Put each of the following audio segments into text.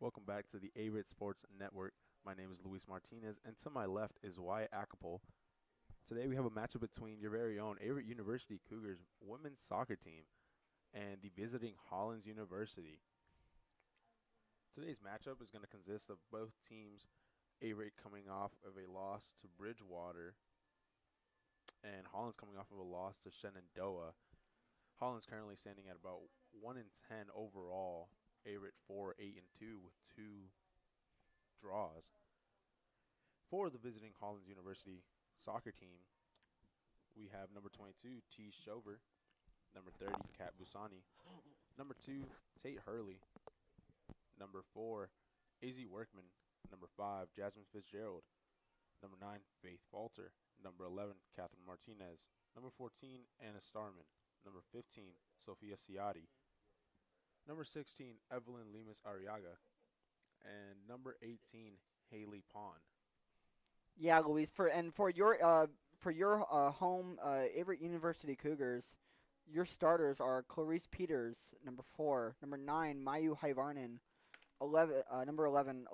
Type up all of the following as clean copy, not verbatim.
Welcome back to the Averett Sports Network. My name is Luis Martinez, and to my left is Wyatt Acapole. Today we have a matchup between your very own Averett University Cougars women's soccer team and the visiting Hollins University. Today's matchup is going to consist of both teams, Averett coming off of a loss to Bridgewater and Hollins coming off of a loss to Shenandoah. Hollins currently standing at about 1-10 overall. Averett 4-8-2 with two draws. For the visiting Hollins University soccer team, we have number 22, T. Shover, number 30, Kat Busani, number 2, Tate Hurley, number 4, Izzy Workman, number 5, Jasmine Fitzgerald, number 9, Faith Falter, number 11, Catherine Martinez, number 14, Anna Starman, number 15, Sophia Ciati, number 16, Evelyn Lemus Arriaga, and number 18, Haley Pond. Yeah, Luis. For your home Averett University Cougars, your starters are Clarice Peters, number 4, number 9, Mayu Hyvarnen, 11, number 11,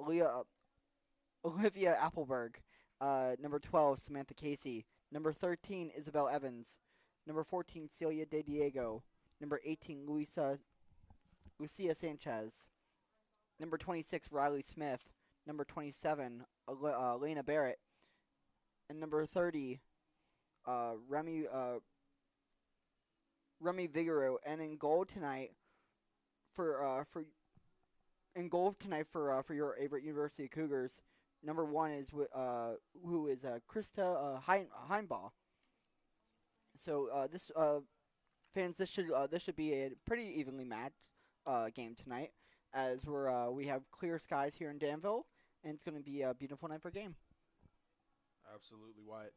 Olivia Appleberg, number 12, Samantha Casey, number 13, Isabel Evans, number 14, Celia De Diego, number 18, Lucia Sanchez, number 26, Riley Smith, number 27, Lena Barrett, and number 30, Remy Vigoro, and in goal tonight for for your Averett University Cougars, number 1 is Krista Heinbaugh. So this should be a pretty evenly matched game tonight, as we have clear skies here in Danville, and it's going to be a beautiful night for a game. Absolutely, Wyatt.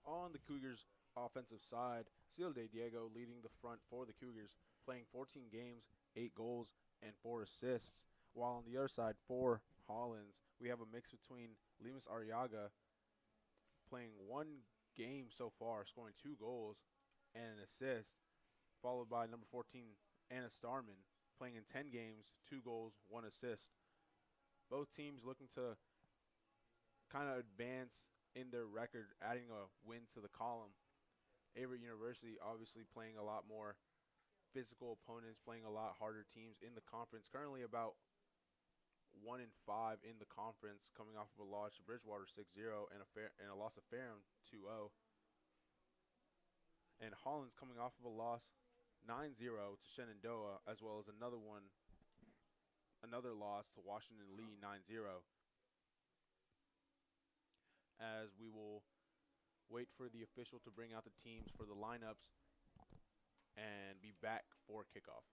On the Cougars' offensive side, Celia De Diego leading the front for the Cougars, playing 14 games, 8 goals, and 4 assists. While on the other side, for Hollins, we have a mix between Lemus Arriaga playing 1 game so far, scoring 2 goals and an assist, followed by number 14, Anna Starman, playing in 10 games, 2 goals, 1 assist. Both teams looking to kind of advance in their record, adding a win to the column. Averett University obviously playing a lot more physical opponents, playing a lot harder teams in the conference. Currently about 1-5 in the conference, coming off of a loss to Bridgewater 6-0 and a loss to Ferrum 2-0. And Hollins coming off of a loss 9-0 to Shenandoah, as well as another loss to Washington Lee 9-0. As we will wait for the official to bring out the teams for the lineups and be back for kickoff.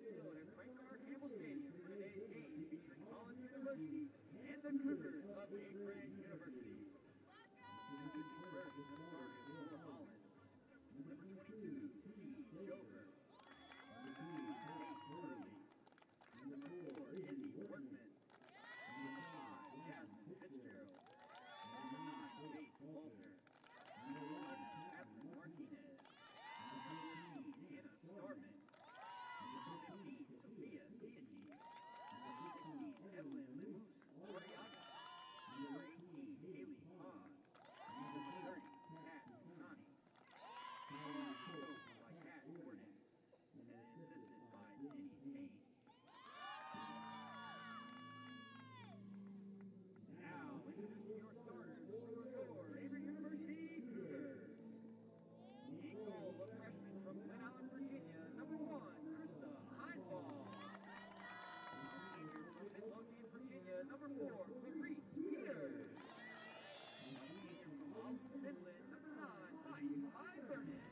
field at Frank R. Campbell Stadium for today's game featuring Hollins University and the Cougars of Averett University. Introducing first the starters for Hollins. Number 22, T. Jover. Number 3, Tate Hurley. Number 4, Izzy Workman. Number 5, Jasmine Fitzgerald. Number 9, Faith Walter. Number 11, Catherine Martinez. Number 14, Hannah Starman. Number 15, Sophia Cianci. Number 16, Evelyn Lemus Oriaga. Number 18, Haley Pond. Number 30, Kat Sani. Coached by Kat Gordon and assisted by Denny Payne. Now, introducing your starters for your Averett University Cougars. In goal, a freshman from Glen Allen, Virginia, number 1, Krista Heinball. A senior from Midlothian, Virginia, number 4, Clarice Peters. A senior from Hollins, Finland, number 9, Hi Vernon.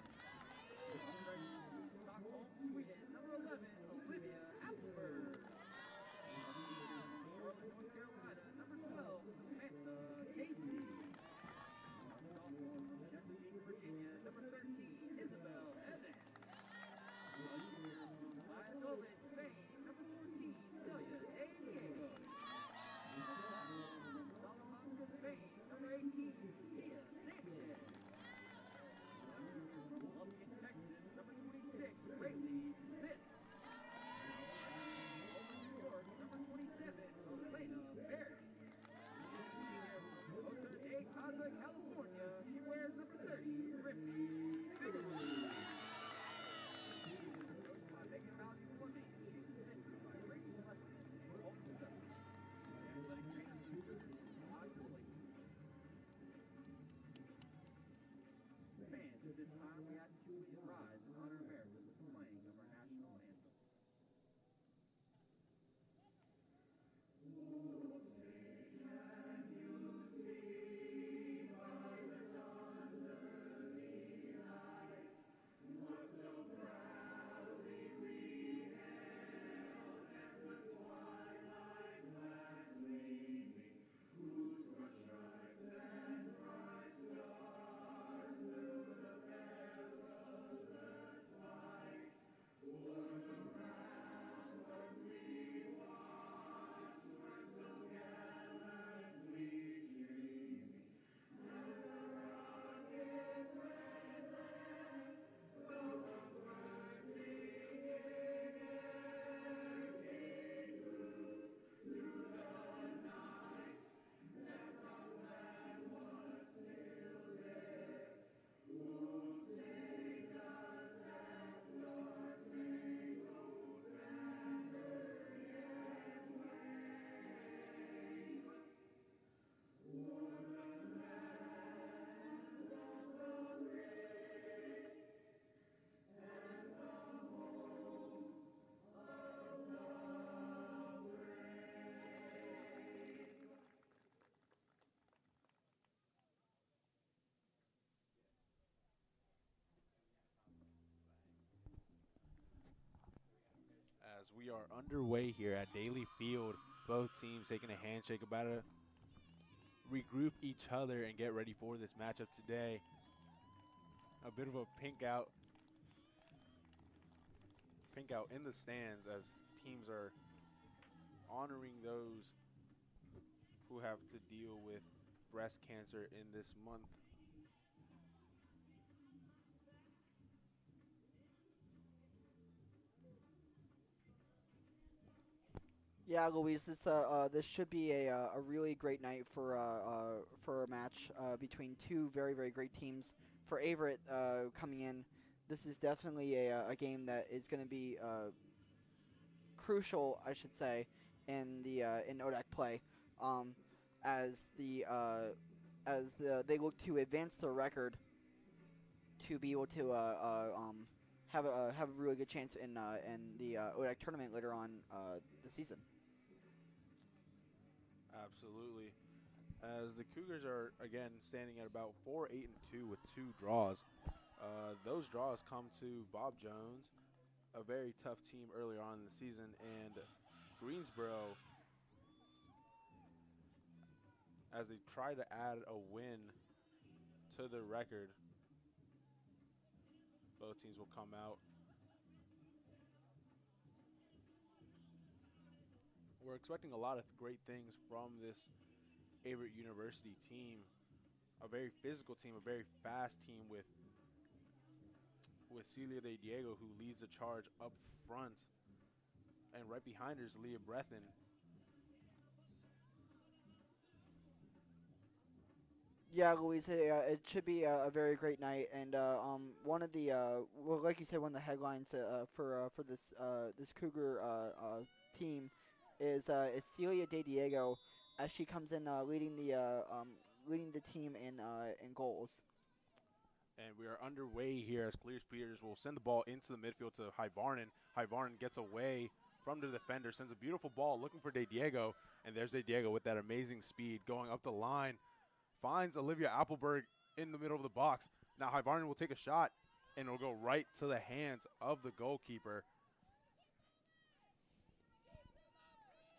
A freshman from Stockholm, Sweden, number 11, Olivia Appleberg. A senior from Charlotte, North Carolina, number 12, Samantha Casey. A sophomore from Chesapeake, Virginia, number 13, Isabel Evans. A junior from Valladolid, Spain, number 14, Celia A. Diego. A sophomore from Salamanca, Spain, number 18, Sia Sanchez. A junior from Lufkin, Texas, number 26, Rayleigh Smith. A freshman from Rome, New York, number 27, Elena Berry. A senior from Costa de Casa, California, she wears number 30, Ripley Bigelow. The Cougars are coached by Megan Valley Fleming. She is assisted by Brady Hudson and Colton Douglas. The athletic trainer of the Cougars is Todd Pulley. Fans, at this time, we ask that you please rise and honor America with the playing of our national anthem. As we are underway here at Daly Field, both teams taking a handshake about to regroup each other and get ready for this matchup today. A bit of a pink out in the stands as teams are honoring those who have to deal with breast cancer in this month. Yeah, Luis, this should be a really great night for a match between two very great teams. For Averett coming in, this is definitely a game that is going to be crucial, I should say, in the in ODAC play, as they look to advance their record to be able to have a really good chance in the ODAC tournament later on this season. Absolutely. As the Cougars are, again, standing at about 4-8-2 with 2 draws. Those draws come to Bob Jones, a very tough team earlier on in the season, and Greensboro, as they try to add a win to their record, both teams will come out. We're expecting a lot of great things from this Averett University team. A very physical team, a very fast team with Celia De Diego, who leads the charge up front. And right behind her is Leah Breathen. Yeah, Luis, it should be a very great night, and one of the well, like you said, one of the headlines for this Cougar team is Celia De Diego, as she comes in leading the team in goals. And we are underway here as Clears Peters will send the ball into the midfield to Hyvarnen. Hyvarnen gets away from the defender, sends a beautiful ball looking for De Diego, and there's De Diego with that amazing speed going up the line. Finds Olivia Appleberg in the middle of the box. Now Hyvarnen will take a shot, and it'll go right to the hands of the goalkeeper.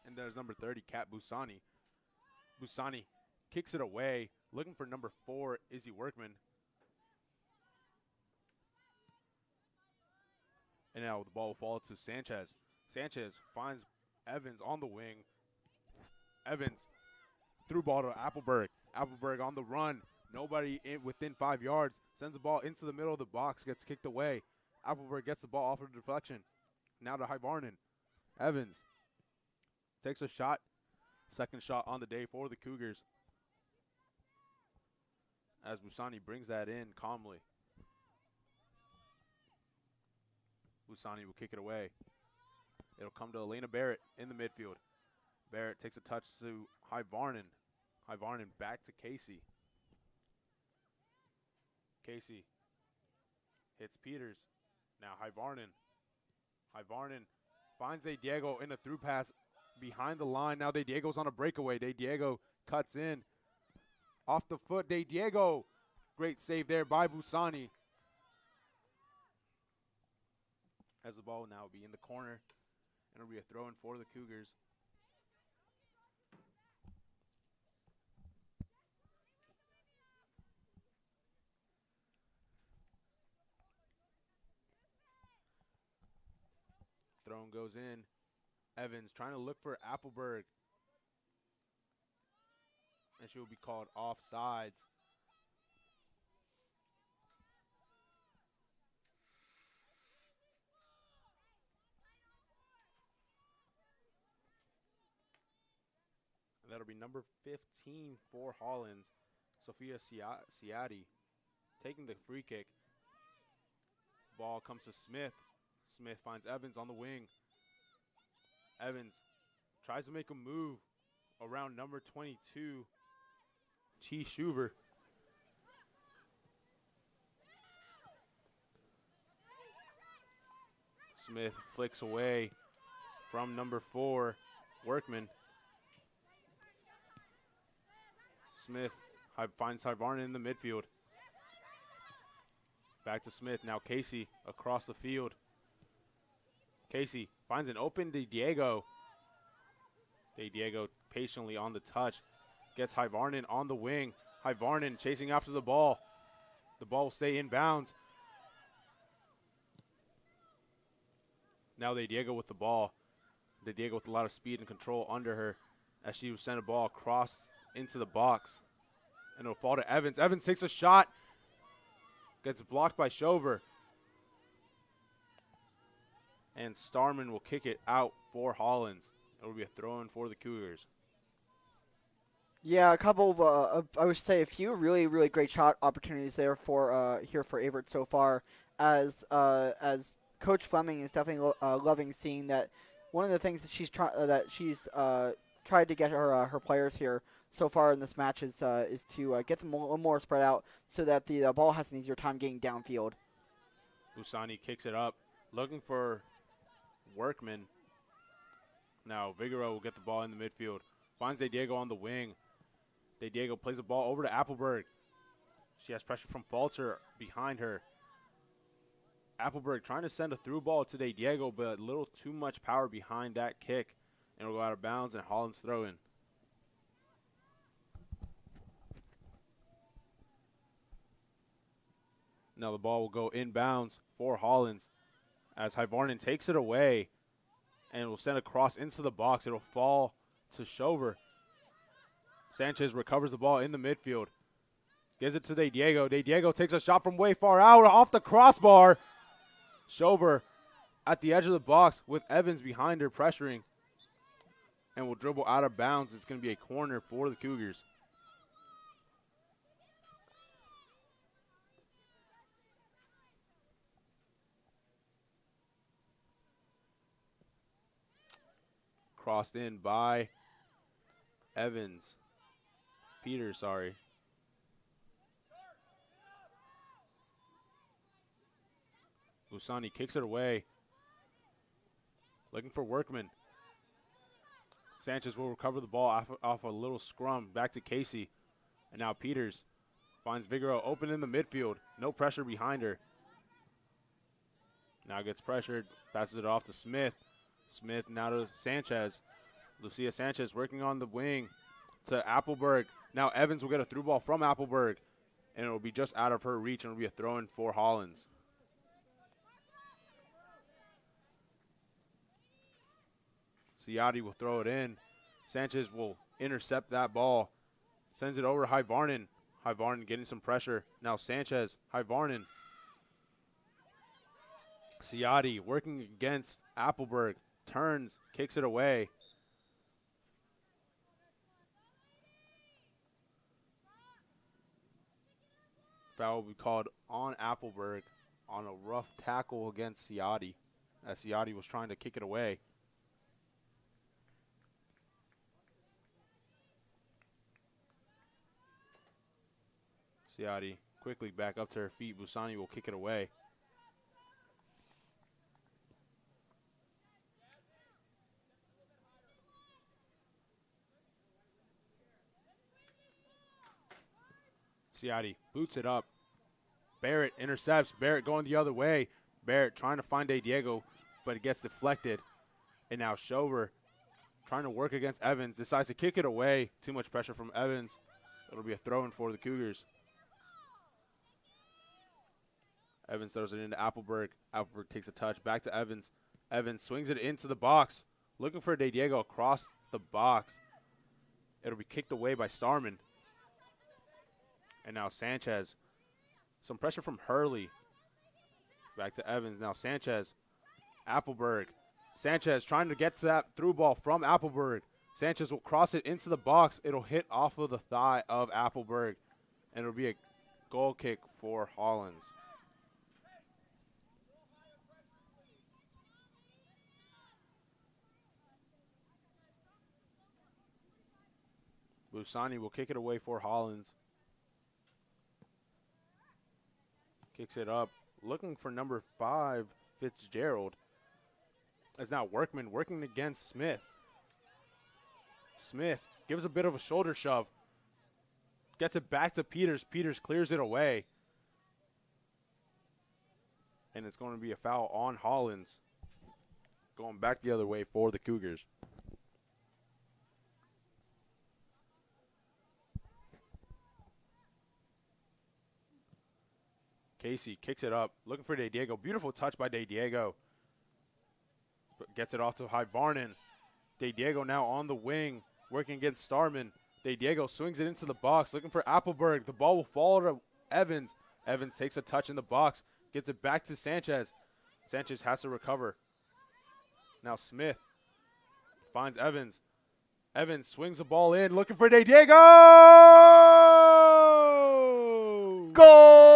And there's number 30, Kat Busani. Busani kicks it away, looking for number 4, Izzy Workman. And now the ball will fall to Sanchez. Sanchez finds Evans on the wing. Evans through ball to Appleberg. Appleberg on the run. Nobody within 5 yards. Sends the ball into the middle of the box. Gets kicked away. Appleberg gets the ball off of the deflection. Now to Hyvarnen. Evans takes a shot. Second shot on the day for the Cougars. As Busani brings that in calmly. Busani will kick it away. It'll come to Elena Barrett in the midfield. Barrett takes a touch to Hyvarnen. Hyvarnen back to Casey. Casey hits Peters. Now Hyvarnen. Hyvarnen finds De Diego in a through pass behind the line. Now De Diego's on a breakaway. De Diego cuts in. Off the foot, De Diego. Great save there by Busani. As the ball will now be in the corner. And it'll be a throw-in for the Cougars. Throw-in goes in. Evans trying to look for Appleberg. And she will be called offsides. That'll be number 15 for Hollins, Sophia Ciatti, taking the free kick. Ball comes to Smith. Smith finds Evans on the wing. Evans tries to make a move around number 22, T. Schuver. Smith flicks away from number 4, Workman. Smith finds Hyvarnen in the midfield. Back to Smith. Now Casey across the field. Casey finds an open De Diego. De Diego patiently on the touch. Gets Hyvarnen on the wing. Hyvarnen chasing after the ball. The ball will stay in bounds. Now De Diego with the ball. De Diego with a lot of speed and control under her as she will send a ball across into the box. And it'll fall to Evans. Evans takes a shot. Gets blocked by Shover. And Starman will kick it out for Hollins. It will be a throw-in for the Cougars. Yeah, a couple of, I would say a few really, really great shot opportunities there for here for Averett so far. As Coach Fleming is definitely loving seeing that. One of the things that she's tried to get her players here so far in this match is to get them a little more spread out so that the ball has an easier time getting downfield. Busani kicks it up, looking for Workman. Now Vigoro will get the ball in the midfield. Finds De Diego on the wing. De Diego plays the ball over to Appleberg. She has pressure from Falter behind her. Appleberg trying to send a through ball to De Diego, but a little too much power behind that kick. And it'll go out of bounds, and Hollins throw in. Now the ball will go inbounds for Hollins as Hyvarnen takes it away and will send a cross into the box. It'll fall to Shover. Sanchez recovers the ball in the midfield. Gives it to De Diego. De Diego takes a shot from way far out off the crossbar. Shover at the edge of the box with Evans behind her pressuring and will dribble out of bounds. It's going to be a corner for the Cougars. Crossed in by Evans. Peters, sorry. Busani kicks it away. Looking for Workman. Sanchez will recover the ball off a little scrum. Back to Casey. And now Peters finds Vigoro open in the midfield. No pressure behind her. Now gets pressured. Passes it off to Smith. Smith now to Sanchez. Lucia Sanchez working on the wing to Appleberg. Now Evans will get a through ball from Appleberg, and it will be just out of her reach, and it will be a throw-in for Hollins. Ciotti will throw it in. Sanchez will intercept that ball. Sends it over to Hyvarnen. Hyvarnen getting some pressure. Now Sanchez, Hyvarnen. Ciotti working against Appleberg. Turns, kicks it away. Foul will be called on Appleberg on a rough tackle against Ciotti, as Ciotti was trying to kick it away. Ciotti quickly back up to her feet. Busani will kick it away. Ciotti boots it up. Barrett intercepts. Barrett going the other way. Barrett trying to find De Diego, but it gets deflected. And now Shover trying to work against Evans. Decides to kick it away. Too much pressure from Evans. It'll be a throw-in for the Cougars. Evans throws it into Appleberg. Appleberg takes a touch. Back to Evans. Evans swings it into the box. Looking for De Diego across the box. It'll be kicked away by Starman. And now Sanchez. Some pressure from Hurley. Back to Evans. Now Sanchez. Appleberg. Sanchez trying to get to that through ball from Appleberg. Sanchez will cross it into the box. It'll hit off of the thigh of Appleberg. And it'll be a goal kick for Hollins. Busani will kick it away for Hollins. Kicks it up. Looking for number 5, Fitzgerald. As now Workman working against Smith. Smith gives a bit of a shoulder shove. Gets it back to Peters. Peters clears it away. And it's going to be a foul on Hollins. Going back the other way for the Cougars. Casey kicks it up, looking for De Diego. Beautiful touch by De Diego. But gets it off to Hyvarnen. De Diego now on the wing, working against Starman. De Diego swings it into the box, looking for Appleberg. The ball will fall to Evans. Evans takes a touch in the box, gets it back to Sanchez. Sanchez has to recover. Now Smith finds Evans. Evans swings the ball in, looking for De Diego! Goal!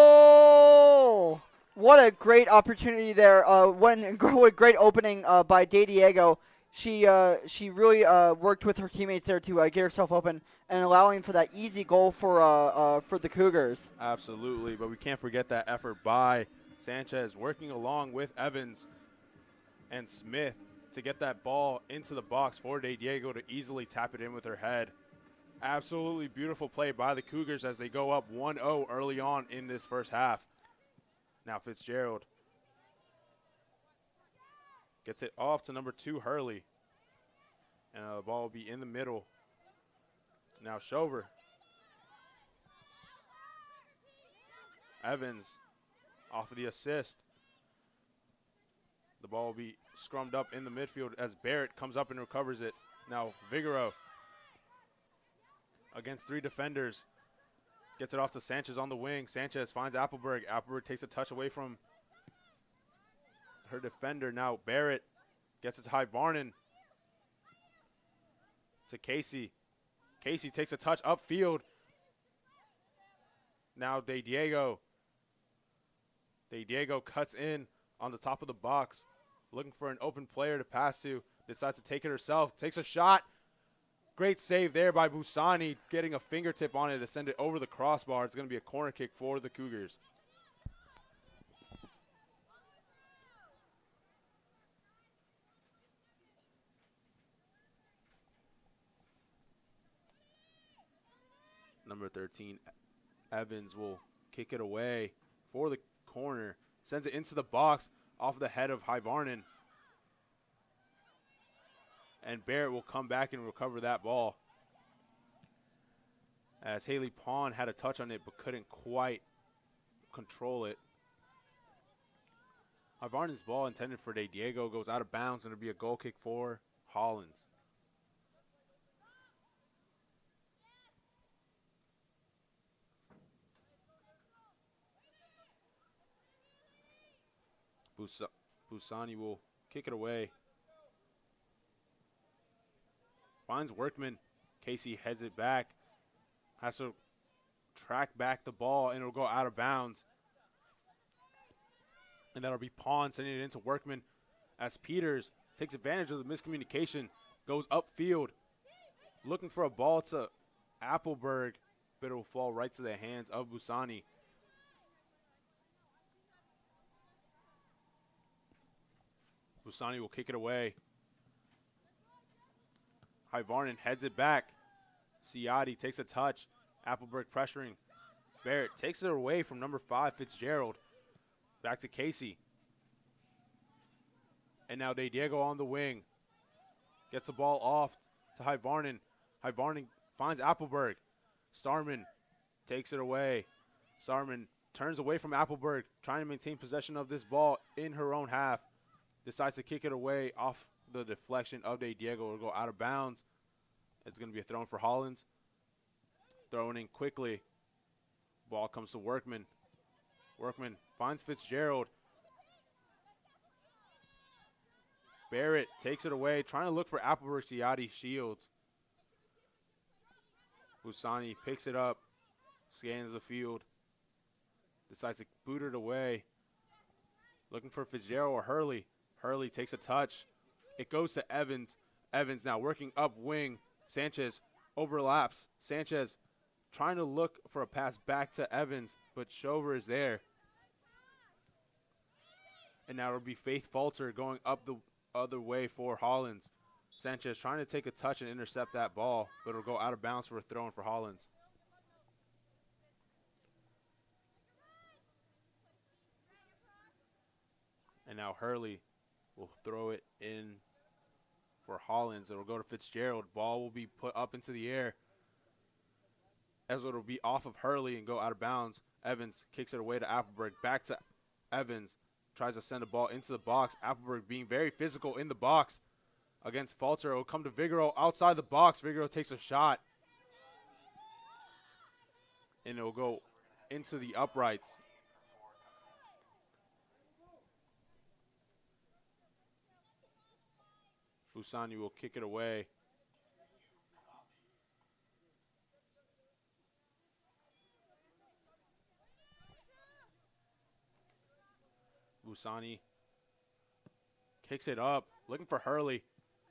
What a great opportunity there. What a great opening by De Diego. She really worked with her teammates there to get herself open and allowing for that easy goal for the Cougars. Absolutely, but we can't forget that effort by Sanchez working along with Evans and Smith to get that ball into the box for De Diego to easily tap it in with her head. Absolutely beautiful play by the Cougars as they go up 1-0 early on in this first half. Now Fitzgerald Gets it off to number 2, Hurley. And the ball will be in the middle. Now Shover. Evans off of the assist. The ball will be scrummed up in the midfield as Barrett comes up and recovers it. Now Vigoro against 3 defenders. Gets it off to Sanchez on the wing. Sanchez finds Appleberg. Appleberg takes a touch away from her defender. Now Barrett gets it to High Varnon. To Casey. Casey takes a touch upfield. Now De Diego. De Diego cuts in on the top of the box. Looking for an open player to pass to. Decides to take it herself. Takes a shot. Great save there by Busani, getting a fingertip on it to send it over the crossbar. It's going to be a corner kick for the Cougars. Number 13, Evans will kick it away for the corner. Sends it into the box off the head of High Varnon. And Barrett will come back and recover that ball. As Haley Pond had a touch on it but couldn't quite control it. High Varnon's ball intended for De Diego goes out of bounds and it'll be a goal kick for Hollins. Busani will kick it away. Finds Workman. Casey heads it back. Has to track back the ball and it'll go out of bounds. And that'll be Pond sending it into Workman as Peters takes advantage of the miscommunication. Goes upfield. Looking for a ball to Appleberg, but it will fall right to the hands of Busani. Busani will kick it away. High Varnon heads it back. Ciotti takes a touch. Appleberg pressuring. Barrett takes it away from number 5, Fitzgerald. Back to Casey. And now De Diego on the wing. Gets the ball off to High Varnon. High Varnon finds Appleberg. Starman takes it away. Starman turns away from Appleberg, trying to maintain possession of this ball in her own half. Decides to kick it away off the deflection of De Diego. It'll go out of bounds. It's going to be a throw for Hollins. Throwing in quickly. Ball comes to Workman. Workman finds Fitzgerald. Barrett takes it away, trying to look for Appleberg. Ciotti shields. Busani picks it up, scans the field, decides to boot it away. Looking for Fitzgerald or Hurley. Hurley takes a touch. It goes to Evans. Evans now working up wing. Sanchez overlaps. Sanchez trying to look for a pass back to Evans, but Shover is there. And now it'll be Faith Falter going up the other way for Hollins. Sanchez trying to take a touch and intercept that ball, but it'll go out of bounds for a throw-in for Hollins. And now Hurley will throw it in for Hollins. It'll go to Fitzgerald. Ball will be put up into the air as it'll be off of Hurley and go out of bounds. Evans kicks it away to Appleberg. Back to Evans. Tries to send a ball into the box. Appleberg being very physical in the box against Falter. It will come to Vigoro outside the box. Vigoro takes a shot. And it will go into the uprights. Busani will kick it away. Busani kicks it up, looking for Hurley.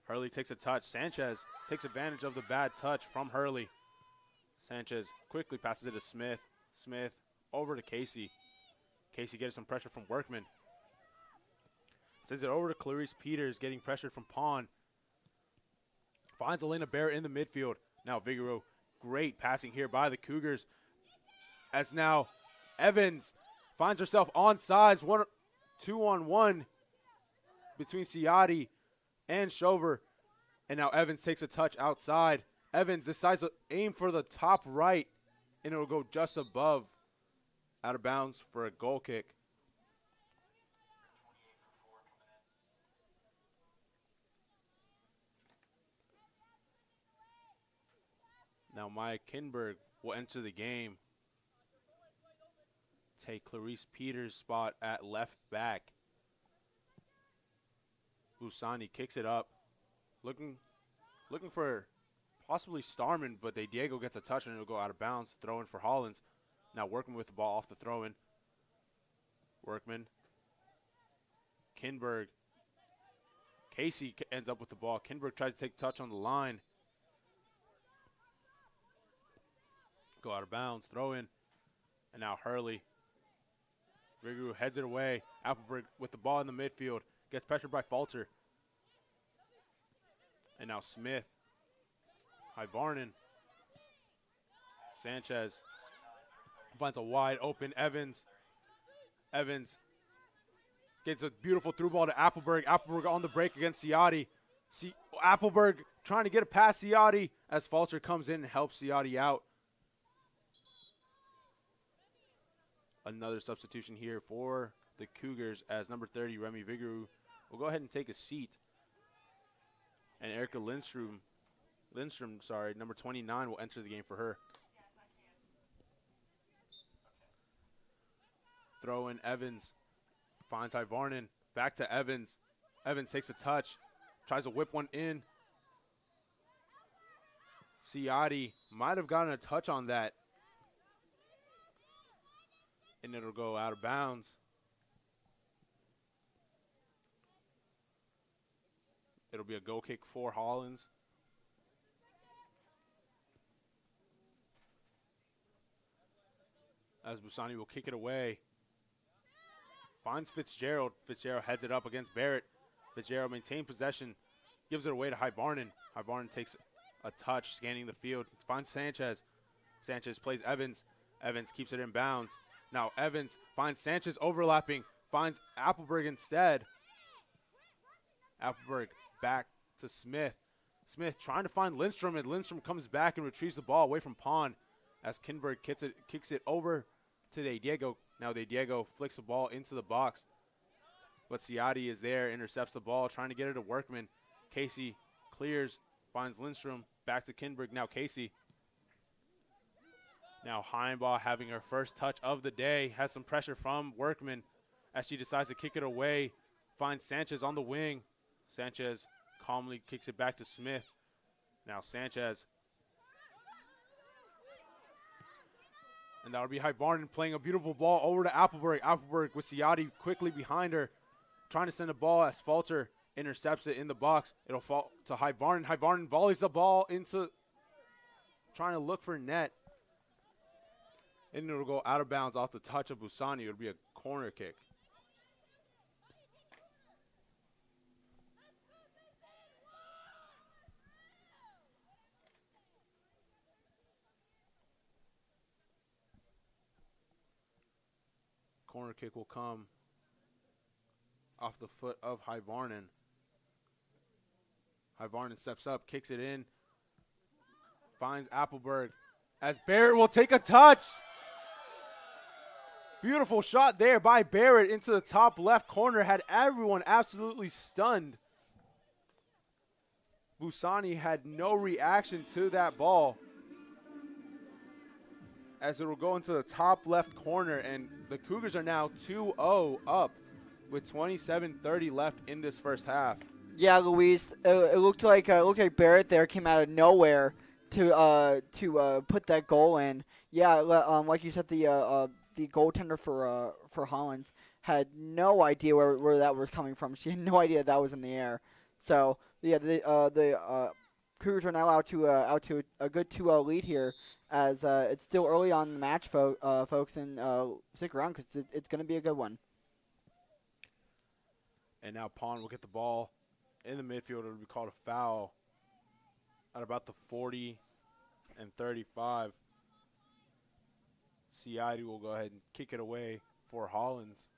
Hurley takes a touch. Sanchez takes advantage of the bad touch from Hurley. Sanchez quickly passes it to Smith. Smith over to Casey. Casey gets some pressure from Workman. Sends it over to Clarice Peters, getting pressured from Pond. Finds Elena Barrett in the midfield. Now Vigoro, great passing here by the Cougars. As now Evans finds herself on sides, 2-on-1. between Ciotti and Shover. And now Evans takes a touch outside. Evans decides to aim for the top right, and it'll go just above, out of bounds for a goal kick. Now Maya Kinberg will enter the game. Take Clarice Peters' spot at left back. Busani kicks it up. Looking for possibly Starman, but Diego gets a touch and it'll go out of bounds. Throw in for Hollins. Now Workman with the ball off the throw in. Workman. Kinberg. Casey ends up with the ball. Kinberg tries to take touch on the line. Go out of bounds. Throw in. And now Hurley. Riguru heads it away. Appleberg with the ball in the midfield. Gets pressured by Falter. And now Smith. Hyvarnen. Sanchez finds a wide open Evans. Evans gets a beautiful through ball to Appleberg. Appleberg on the break against Ciotti. Appleberg trying to get it past Ciotti as Falter comes in and helps Ciotti out. Another substitution here for the Cougars as number 30, Remy Viguru, will go ahead and take a seat. And Erica Lindstrom, number 29, will enter the game for her. Throw in Evans. Finds Hyvarnen. Back to Evans. Evans takes a touch. Tries to whip one in. Ciotti might have gotten a touch on that. And it'll go out of bounds. It'll be a goal kick for Hollins. As Busani will kick it away. Finds Fitzgerald. Fitzgerald heads it up against Barrett. Fitzgerald maintains possession. Gives it away to Hyvarnen. Hyvarnen takes a touch, scanning the field. Finds Sanchez. Sanchez plays Evans. Evans keeps it in bounds. Now Evans finds Sanchez overlapping. Finds Appleberg instead. Appleberg back to Smith. Smith trying to find Lindstrom, and Lindstrom comes back and retrieves the ball away from Pond as Kinberg kicks it over to Diego. Now Diego flicks the ball into the box. But Ciotti is there, intercepts the ball, trying to get it to Workman. Casey clears, finds Lindstrom, back to Kinberg. Now Casey. Now Heinbaugh having her first touch of the day, has some pressure from Workman as she decides to kick it away. Finds Sanchez on the wing. Sanchez calmly kicks it back to Smith. Now Sanchez. And that'll be Hyvarnen playing a beautiful ball over to Appleberg. Appleberg with Ciotti quickly behind her, trying to send a ball as Falter intercepts it in the box. It'll fall to Hyvarnen. Hyvarnen volleys the ball into, trying to look for net. And it'll go out of bounds off the touch of Busani. It'll be a corner kick. Corner kick will come off the foot of Hyvarnen. Hyvarnen steps up, kicks it in, finds Appleberg as Barrett will take a touch. Beautiful shot there by Barrett into the top left corner, had everyone absolutely stunned. Busani had no reaction to that ball as it will go into the top left corner, and the Cougars are now 2-0 up with 27:30 left in this first half. Yeah, Luis, it looked like Barrett there came out of nowhere to put that goal in. Yeah, like you said, the goaltender for Hollins had no idea where that was coming from. She had no idea that was in the air. So yeah, the Cougars are now out to a good 2-0 lead here, as it's still early on in the match, folks, and stick around because it's going to be a good one. And now Pond will get the ball in the midfield. It will be called a foul at about the 40 and 35. Ciotti will go ahead and kick it away for Hollins.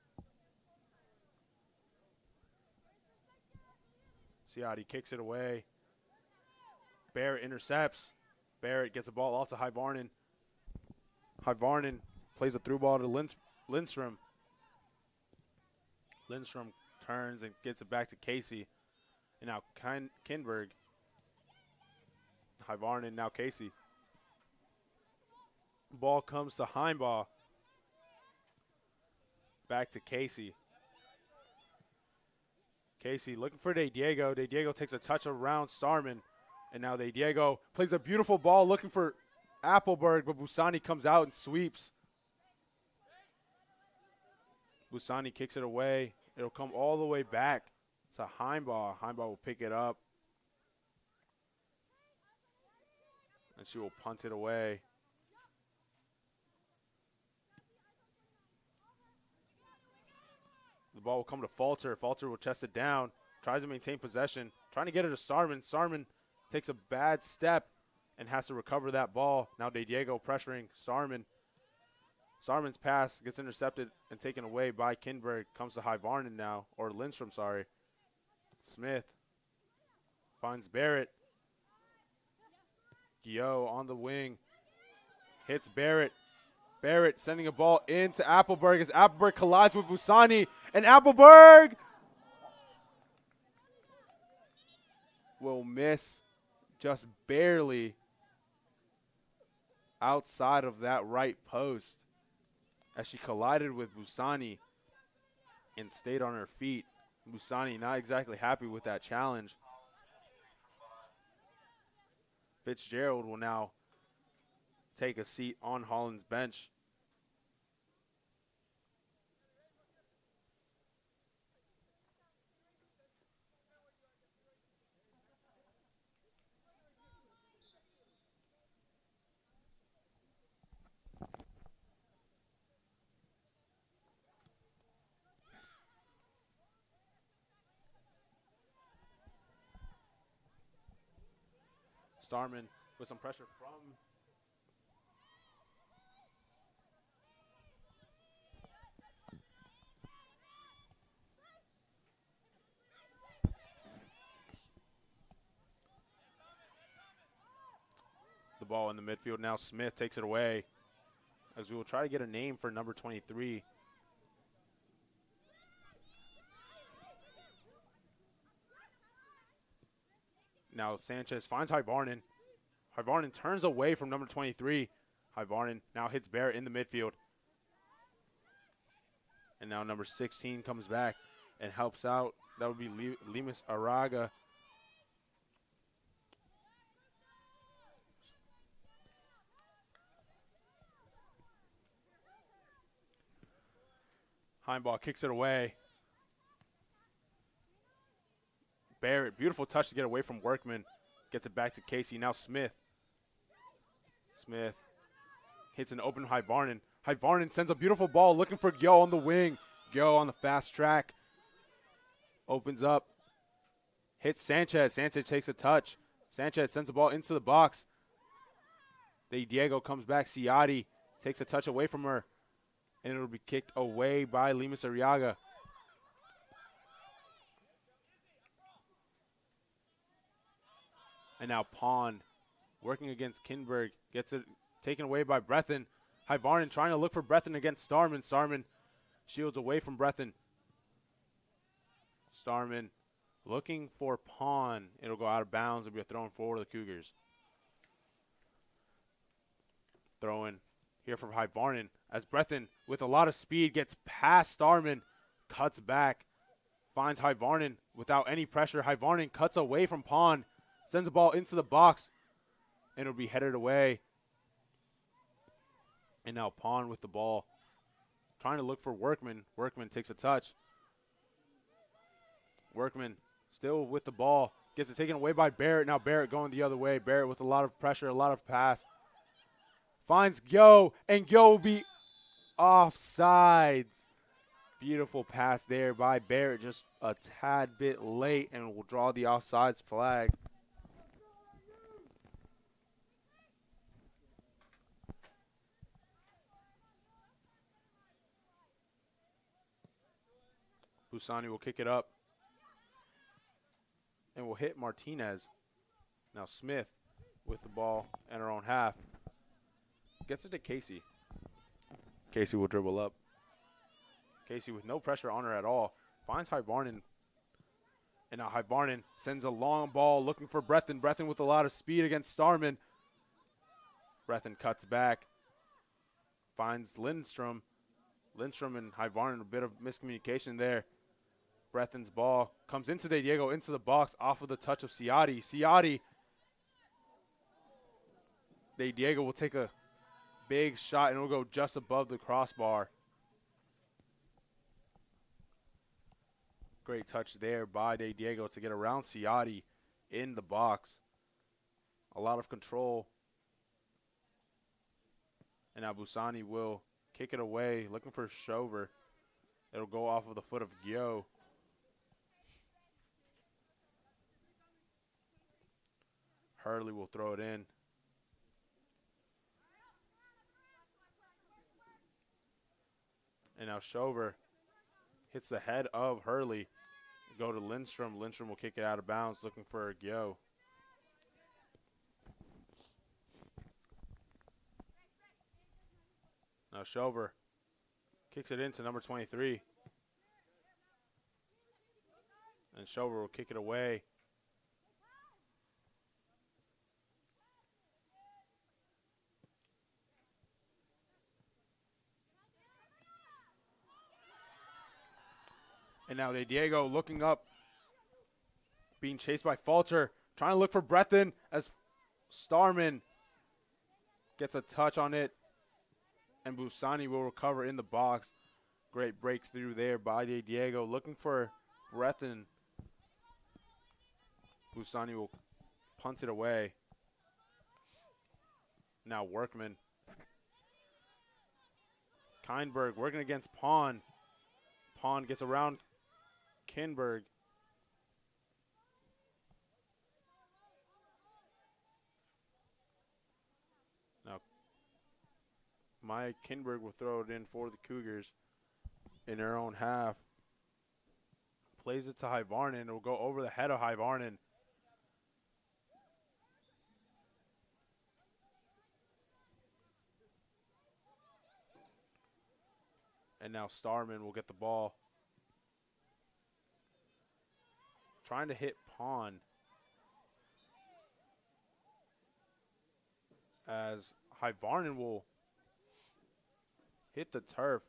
Ciotti kicks it away. Barrett intercepts. Barrett gets the ball off to Hyvarnen. Hyvarnen plays a through ball to Lindstrom. Lindstrom turns and gets it back to Casey. And now Kinberg. Hyvarnen, now Casey. Ball comes to Heimbaugh. Back to Casey. Casey looking for De Diego. De Diego takes a touch around Starman. And now De Diego plays a beautiful ball looking for Appleberg, but Busani comes out and sweeps. Busani kicks it away. It'll come all the way back to Heimbaugh. Heimbaugh will pick it up. And she will punt it away. The ball will come to Falter. Falter will chest it down. Tries to maintain possession. Trying to get it to Starman. Starman takes a bad step and has to recover that ball. Now De Diego pressuring Starman. Starman's pass gets intercepted and taken away by Kinberg. Comes to Hyvarnen now, or Lindstrom, sorry. Smith finds Barrett. Guillot on the wing. Hits Barrett. Barrett sending a ball into Appleberg as Appleberg collides with Busani. And Appleberg will miss just barely outside of that right post as she collided with Busani and stayed on her feet. Busani not exactly happy with that challenge. Fitzgerald will now take a seat on Hollins' bench. Starman with some pressure from the ball in the midfield. Now Smith takes it away as we will try to get a name for number 23. Now Sanchez finds Hyvarnen. Hyvarnen turns away from number 23. Hyvarnen now hits Barrett in the midfield. And now number 16 comes back and helps out. That would be Lemus Araga. Heimbaugh kicks it away. Barrett, beautiful touch to get away from Workman. Gets it back to Casey. Now Smith. Smith hits an open Hyvarnen. Hyvarnen sends a beautiful ball looking for Gyo on the wing. Gyo on the fast track. Opens up. Hits Sanchez. Sanchez takes a touch. Sanchez sends the ball into the box. De Diego comes back. Ciotti takes a touch away from her. And it'll be kicked away by Lemus Arriaga. And now Pond working against Kinberg. Gets it taken away by Breathen. Hyvarnen trying to look for Breathen against Starman. Starman shields away from Breathen. Starman looking for Pond. It'll go out of bounds. It'll be a throw forward to the Cougars. Throwing here from Hyvarnen as Breathen with a lot of speed gets past Starman. Cuts back. Finds Hyvarnen without any pressure. Hyvarnen cuts away from Pond. Sends the ball into the box, and it'll be headed away. And now Pond with the ball. Trying to look for Workman. Workman takes a touch. Workman still with the ball. Gets it taken away by Barrett. Now Barrett going the other way. Barrett with a lot of pressure, a lot of pass. Finds Gyo, and Gyo will be offsides. Beautiful pass there by Barrett, just a tad bit late, and will draw the offsides flag. Busani will kick it up. and will hit Martinez. Now Smith with the ball in her own half. Gets it to Casey. Casey will dribble up. Casey with no pressure on her at all. Finds Hyvarnen. And now Hyvarnen sends a long ball looking for Breathen. Breathen with a lot of speed against Starman. Breathen cuts back. Finds Lindstrom. Lindstrom and Hyvarnen, a bit of miscommunication there. Breathen's ball comes into De Diego, into the box, off of the touch of Ciotti. Ciotti. De Diego will take a big shot, and it will go just above the crossbar. Great touch there by De Diego to get around Ciotti in the box. A lot of control. And now Busani will kick it away, looking for Shover. It'll go off of the foot of Gyo. Hurley will throw it in. And now Shover hits the head of Hurley. Go to Lindstrom. Lindstrom will kick it out of bounds, looking for Gyo. Now Shover kicks it into number 23. And Shover will kick it away. And now De Diego looking up, being chased by Falter, trying to look for Breathen as Starman gets a touch on it. And Busani will recover in the box. Great breakthrough there by De Diego, looking for Breathen. Busani will punt it away. Now Workman. Kindberg working against Pond. Pond gets around Kinberg. Now, Maya Kinberg will throw it in for the Cougars in their own half. Plays it to Hyvarnen. It will go over the head of Hyvarnen. And now Starman will get the ball. Trying to hit Pond. As Hyvarnen will hit the turf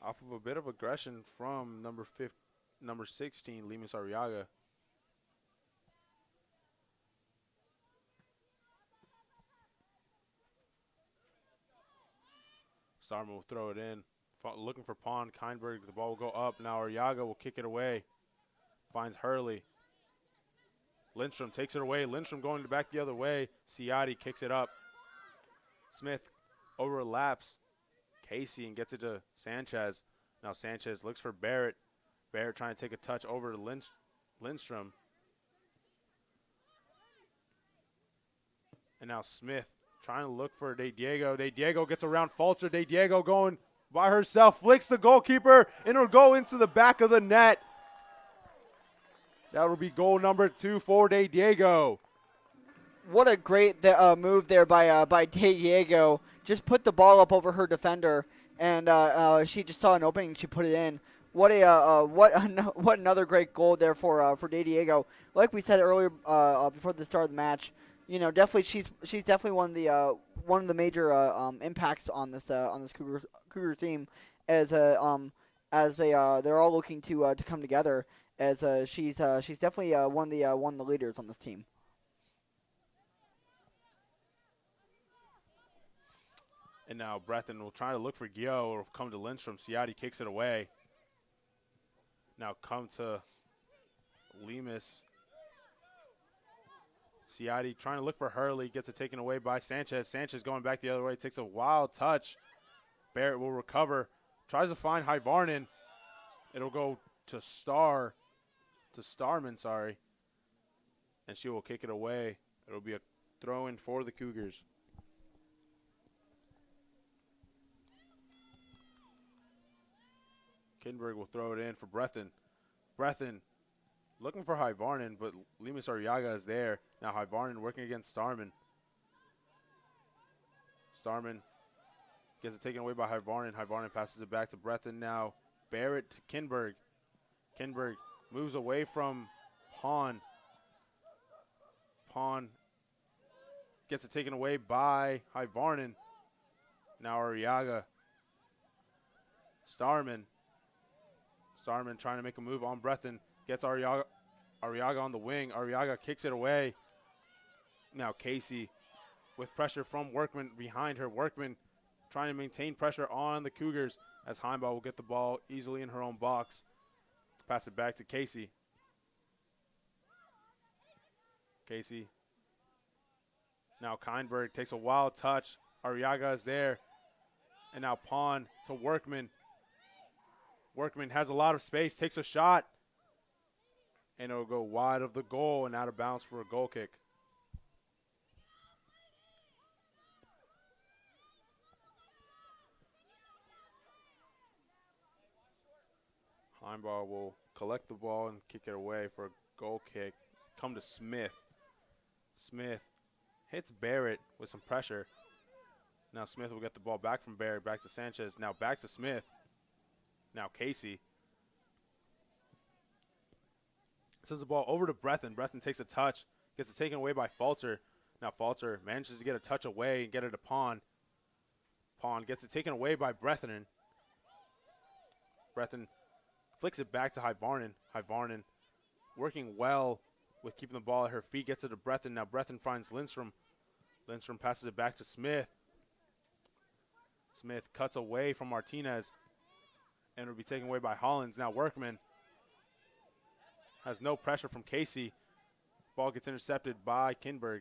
off of a bit of aggression from number 16, Lemus Arriaga. Starman will throw it in. Looking for Pond. Kindberg, the ball will go up. Now Arriaga will kick it away. Finds Hurley. Lindstrom takes it away. Lindstrom going back the other way. Ciotti kicks it up. Smith overlaps Casey and gets it to Sanchez. Now Sanchez looks for Barrett. Barrett trying to take a touch over to Lindstrom. And now Smith trying to look for De Diego. De Diego gets around Falter. De Diego going by herself. Flicks the goalkeeper, and it'll go into the back of the net. That will be goal number 2 for De Diego. What a great move there by De Diego. Just put the ball up over her defender, and she just saw an opening. She put it in. What another great goal there for De Diego. Like we said earlier before the start of the match, you know, definitely she's definitely one of the major impacts on this Cougar team as they're all looking to come together. As she's definitely one of the leaders on this team. And now Breathen will try to look for Gyo or come to Lindstrom. Ciotti kicks it away. Now come to Lemus. Ciotti trying to look for Hurley. Gets it taken away by Sanchez. Sanchez going back the other way. Takes a wild touch. Barrett will recover. Tries to find Hyvarnen. It'll go to Starman, and she will kick it away. It'll be a throw-in for the Cougars. Kinberg will throw it in for Breathen. Breathen looking for High Varnin, but Limas Arriaga is there. Now High Varnin working against Starman. Starman gets it taken away by High Varnin. High Varnin passes it back to Breathen now. Barrett to Kinberg. Kinberg moves away from Pawn. Pawn gets it taken away by High Varnin. Now Arriaga. Starman. Starman trying to make a move on Breathen. Gets Arriaga on the wing. Arriaga kicks it away. Now Casey with pressure from Workman behind her. Workman trying to maintain pressure on the Cougars as Heimbach will get the ball easily in her own box. Pass it back to Casey. Casey. Now Kindberg takes a wild touch. Arriaga is there. And now Pawn to Workman. Workman has a lot of space, takes a shot. And it'll go wide of the goal and out of bounds for a goal kick. Heimbach will collect the ball and kick it away for a goal kick. Come to Smith. Smith hits Barrett with some pressure. Now Smith will get the ball back from Barrett, back to Sanchez. Now back to Smith. Now Casey. Sends the ball over to Breathen. Breathen takes a touch, gets it taken away by Falter. Now Falter manages to get a touch away and get it to Pawn. Pawn gets it taken away by Breathen. Breathen flicks it back to High Varnin. High Varnin working well with keeping the ball at her feet. Gets it to Breathen. Now Breathen finds Lindstrom. Lindstrom passes it back to Smith. Smith cuts away from Martinez and will be taken away by Hollins. Now Workman has no pressure from Casey. Ball gets intercepted by Kinberg.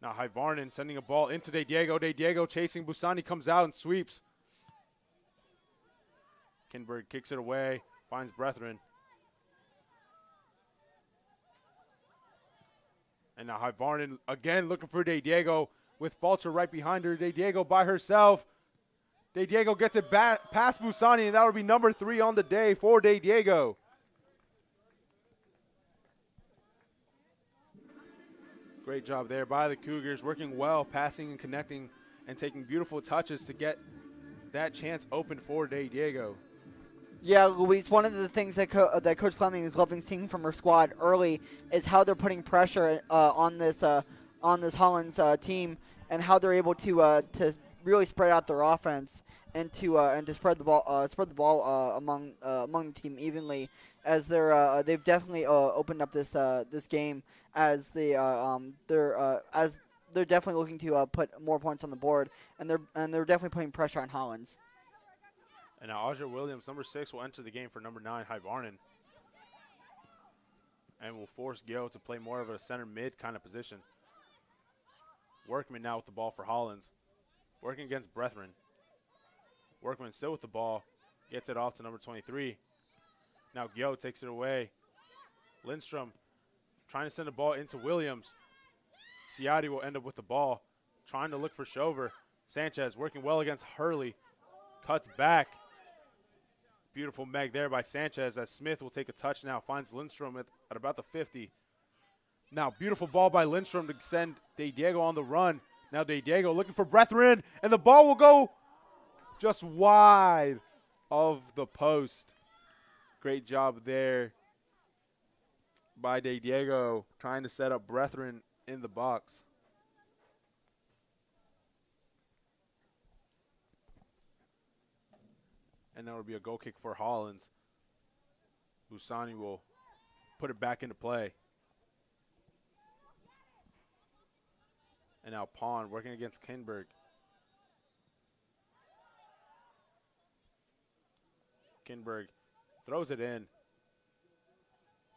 Now High Varnin sending a ball into De Diego. De Diego chasing Busani, comes out and sweeps. Kinberg kicks it away, finds Breathen. And now High Varnin again looking for De Diego with Falter right behind her. De Diego by herself. De Diego gets it back past Busani, and that will be number 3 on the day for De Diego. Great job there by the Cougars, working well, passing and connecting and taking beautiful touches to get that chance open for De Diego. Yeah, Luis, one of the things that Coach Fleming is loving seeing from her squad early is how they're putting pressure on this Hollins team, and how they're able to really spread out their offense and to spread the ball among the team evenly, as they've definitely opened up this game as they're definitely looking to put more points on the board, and they're definitely putting pressure on Hollins. And now Audra Williams, number 6, will enter the game for number 9, High Varnin, and will force Gil to play more of a center mid kind of position. Workman now with the ball for Hollins, working against Breathen. Workman still with the ball, gets it off to number 23. Now Gil takes it away. Lindstrom trying to send the ball into Williams. Ciatti will end up with the ball, trying to look for Shover. Sanchez working well against Hurley, cuts back. Beautiful meg there by Sanchez as Smith will take a touch now, finds Lindstrom at about the 50. Now beautiful ball by Lindstrom to send De Diego on the run. Now De Diego looking for Breathen, and the ball will go just wide of the post. Great job there by De Diego, trying to set up Breathen in the box. And that will be a goal kick for Hollins. Busani will put it back into play. And now Pawn working against Kinberg. Kinberg throws it in.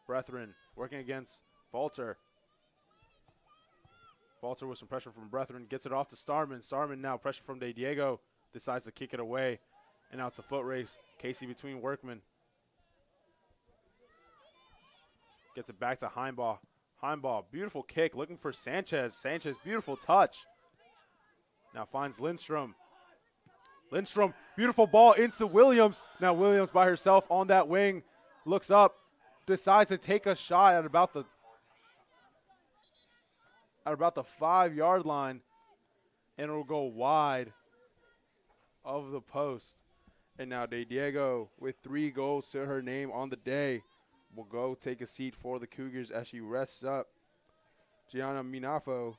Breathen working against Falter. Falter with some pressure from Breathen, gets it off to Starman. Starman now pressure from De Diego, decides to kick it away. And now it's a foot race. Casey between Workman. Gets it back to Heimbach. Heimbach, beautiful kick, looking for Sanchez. Sanchez, beautiful touch. Now finds Lindstrom. Lindstrom, beautiful ball into Williams. Now Williams by herself on that wing. looks up, decides to take a shot at about the 5-yard line, and it'll go wide of the post. And now De Diego, with 3 goals to her name on the day, will go take a seat for the Cougars as she rests up. Gianna Minafo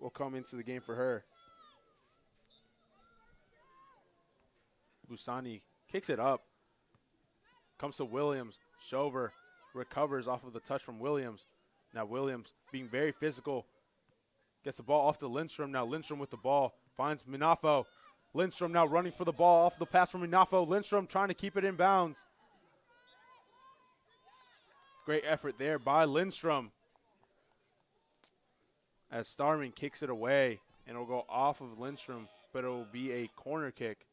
will come into the game for her. Busani kicks it up. Comes to Williams. Shover recovers off of the touch from Williams. Now Williams being very physical. Gets the ball off to Lindstrom. Now Lindstrom with the ball. Finds Minafo. Lindstrom now running for the ball off the pass from Minafo. Lindstrom trying to keep it in bounds. Great effort there by Lindstrom. As Starman kicks it away, and it'll go off of Lindstrom, but it will be a corner kick.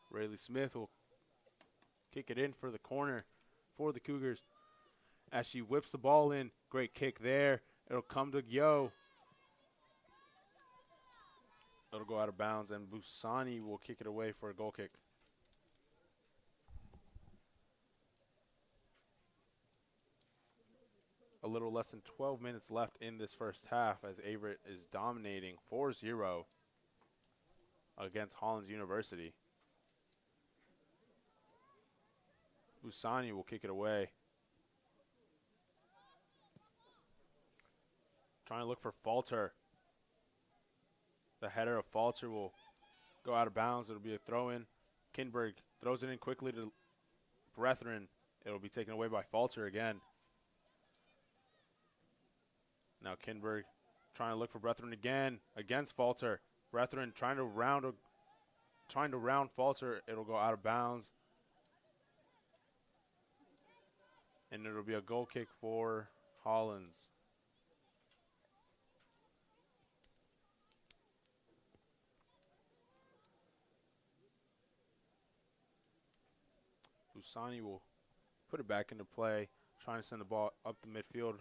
Rayleigh Smith will kick it in for the corner for the Cougars. As she whips the ball in, great kick there. It'll come to Yo. It'll go out of bounds, and Busani will kick it away for a goal kick. A little less than 12 minutes left in this first half as Averett is dominating 4-0 against Hollins University. Busani will kick it away. Trying to look for Falter. The header of Falter will go out of bounds. It'll be a throw-in. Kinberg throws it in quickly to Brethren. It'll be taken away by Falter again. Now Kinberg trying to look for Brethren again against Falter. Brethren trying to round Falter. It'll go out of bounds. And it'll be a goal kick for Hollins. Busani will put it back into play, trying to send the ball up the midfield.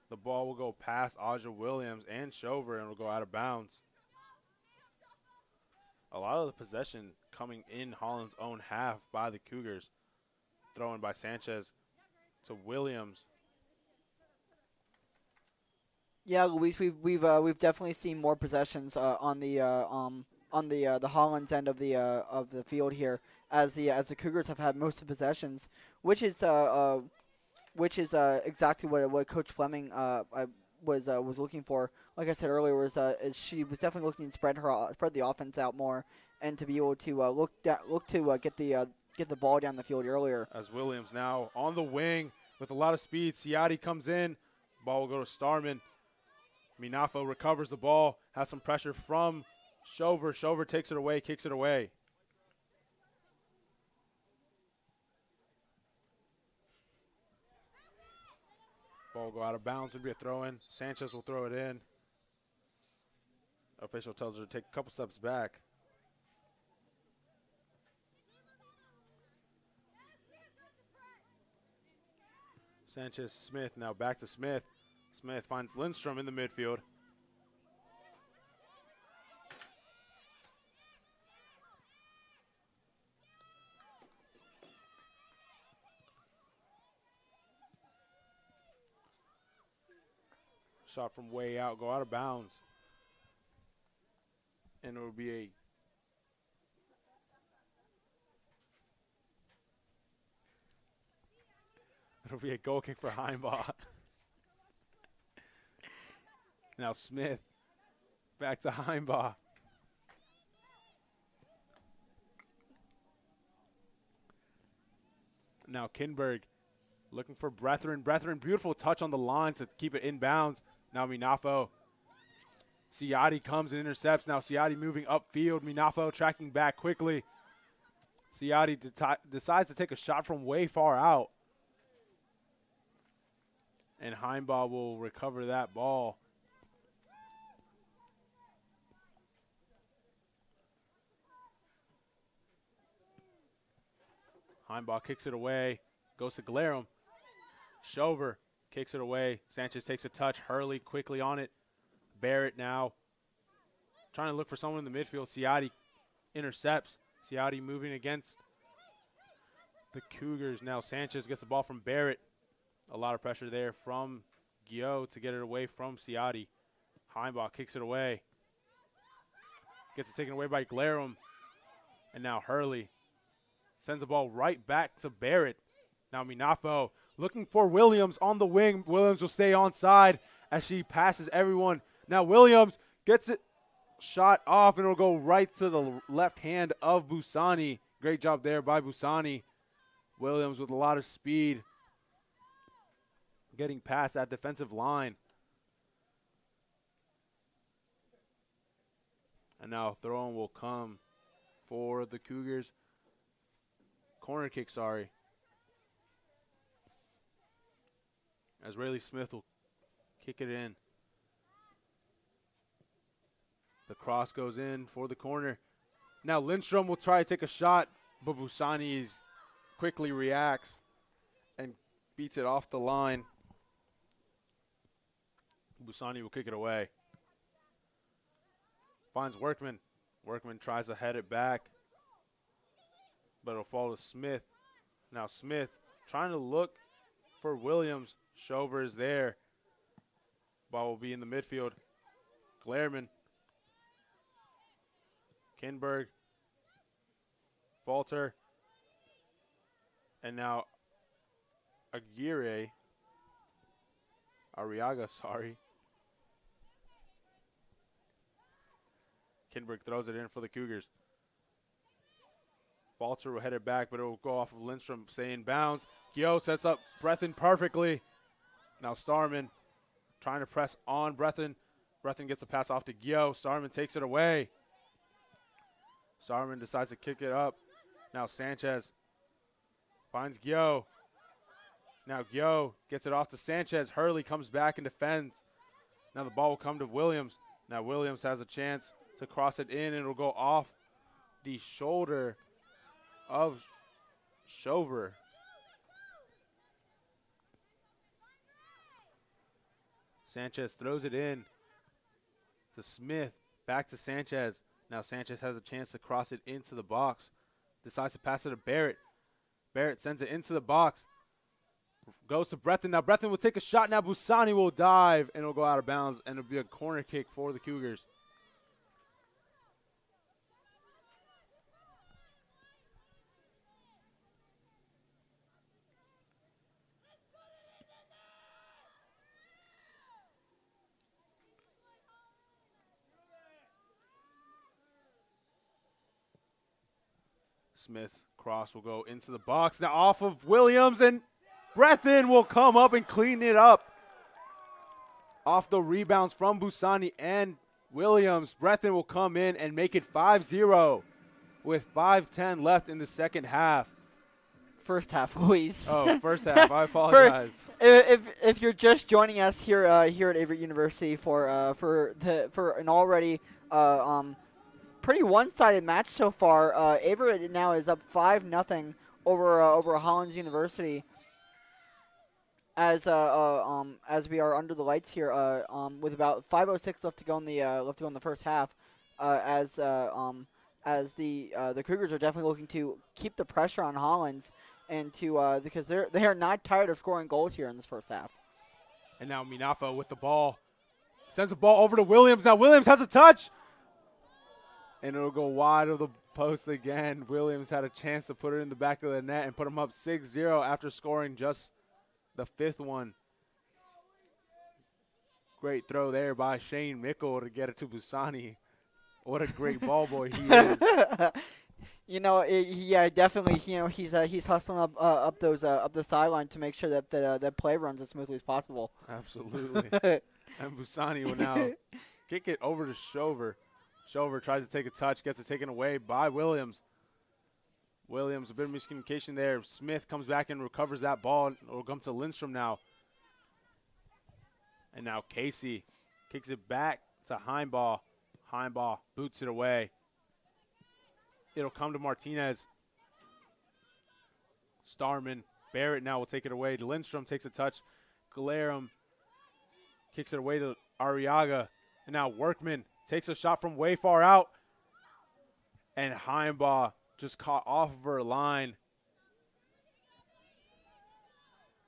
The ball will go past Aja Williams and Shover, and it'll go out of bounds. A lot of the possession coming in Hollins' own half by the Cougars. Thrown by Sanchez to Williams. Yeah, Luis, we've definitely seen more possessions on the Hollins end of the field here, as the Cougars have had most of the possessions, which is exactly what Coach Fleming was looking for. Like I said earlier, she was definitely looking to spread the offense out more and to be able to get the ball down the field earlier. As Williams now on the wing with a lot of speed. Ciati comes in. Ball will go to Starman. Minafo recovers the ball. Has some pressure from Shover. Shover takes it away, kicks it away. Ball will go out of bounds. It'll be a throw-in. Sanchez will throw it in. Official tells her to take a couple steps back. Sanchez, Smith, now back to Smith. Smith finds Lindstrom in the midfield. Shot from way out, go out of bounds. And it will be a goal kick for Heimbaugh. Now Smith back to Heimbaugh. Now Kinberg looking for Brethren. Brethren, beautiful touch on the line to keep it in bounds. Now Minafo. Ciati comes and intercepts. Now Ciati moving upfield. Minafo tracking back quickly. Ciati decides to take a shot from way far out. And Heimbaugh will recover that ball. Heimbaugh kicks it away. Goes to Glarum. Shover kicks it away. Sanchez takes a touch. Hurley quickly on it. Barrett now trying to look for someone in the midfield. Ciotti intercepts. Ciotti moving against the Cougars. Now Sanchez gets the ball from Barrett. A lot of pressure there from Gio to get it away from Ciotti. Heimbaugh kicks it away. Gets it taken away by Glarum. And now Hurley sends the ball right back to Barrett. Now Minafo looking for Williams on the wing. Williams will stay onside as she passes everyone. Now Williams gets it shot off, and it'll go right to the left hand of Busani. Great job there by Busani. Williams with a lot of speed, getting past that defensive line. And now throw-in will come for the Cougars. Corner kick, sorry. As Rayleigh Smith will kick it in. The cross goes in for the corner. Now Lindstrom will try to take a shot, but Busani quickly reacts and beats it off the line. Busani will kick it away. Finds Workman. Workman tries to head it back, but it'll fall to Smith. Now Smith trying to look for Williams. Shover is there. Ball will be in the midfield. Glarman. Kinberg. Falter. And now Arriaga, sorry. Kinberg throws it in for the Cougars. Falter will head it back, but it will go off of Lindstrom, staying bounds. Gio sets up Breathen perfectly. Now Starman trying to press on Breathen. Breathen gets a pass off to Gio. Starman takes it away. Starman decides to kick it up. Now Sanchez finds Gio. Now Gio gets it off to Sanchez. Hurley comes back and defends. Now the ball will come to Williams. Now Williams has a chance to cross it in, and it will go off the shoulder of Shover. Sanchez throws it in to Smith. Back to Sanchez. Now Sanchez has a chance to cross it into the box. Decides to pass it to Barrett. Barrett sends it into the box. Goes to Breathen. Now Breathen will take a shot. Now Busani will dive, and it'll go out of bounds, and it'll be a corner kick for the Cougars. Smith's cross will go into the box. Now off of Williams, and Breathen will come up and clean it up. Off the rebounds from Busani and Williams, Breathen will come in and make it 5-0 with 5:10 left in the second half. First half, Luis. Oh, first half. I apologize. If you're just joining us here here at Averett University for an already pretty one-sided match so far. Averett now is up 5-0 over Hollins University. As we are under the lights here, with about 5:06 left to go in the first half, as the Cougars are definitely looking to keep the pressure on Hollins, and to because they are not tired of scoring goals here in this first half. And now Minafo with the ball, sends the ball over to Williams. Now Williams has a touch, and it'll go wide of the post again. Williams had a chance to put it in the back of the net and put them up 6-0 after scoring just the fifth one. Great throw there by Shane Mickle to get it to Busani. What a great ball boy he is. Yeah, definitely. He's hustling up the sideline to make sure that that play runs as smoothly as possible. Absolutely. And Busani will now kick it over to Shover. Shover tries to take a touch, gets it taken away by Williams. Williams, a bit of miscommunication there. Smith comes back and recovers that ball. It'll come to Lindstrom now. And now Casey kicks it back to Heimbaugh. Heimbaugh boots it away. It'll come to Martinez. Starman Barrett now will take it away. Lindstrom takes a touch. Glarum kicks it away to Arriaga. And now Workman takes a shot from way far out. And Heimbaugh just caught off of her line.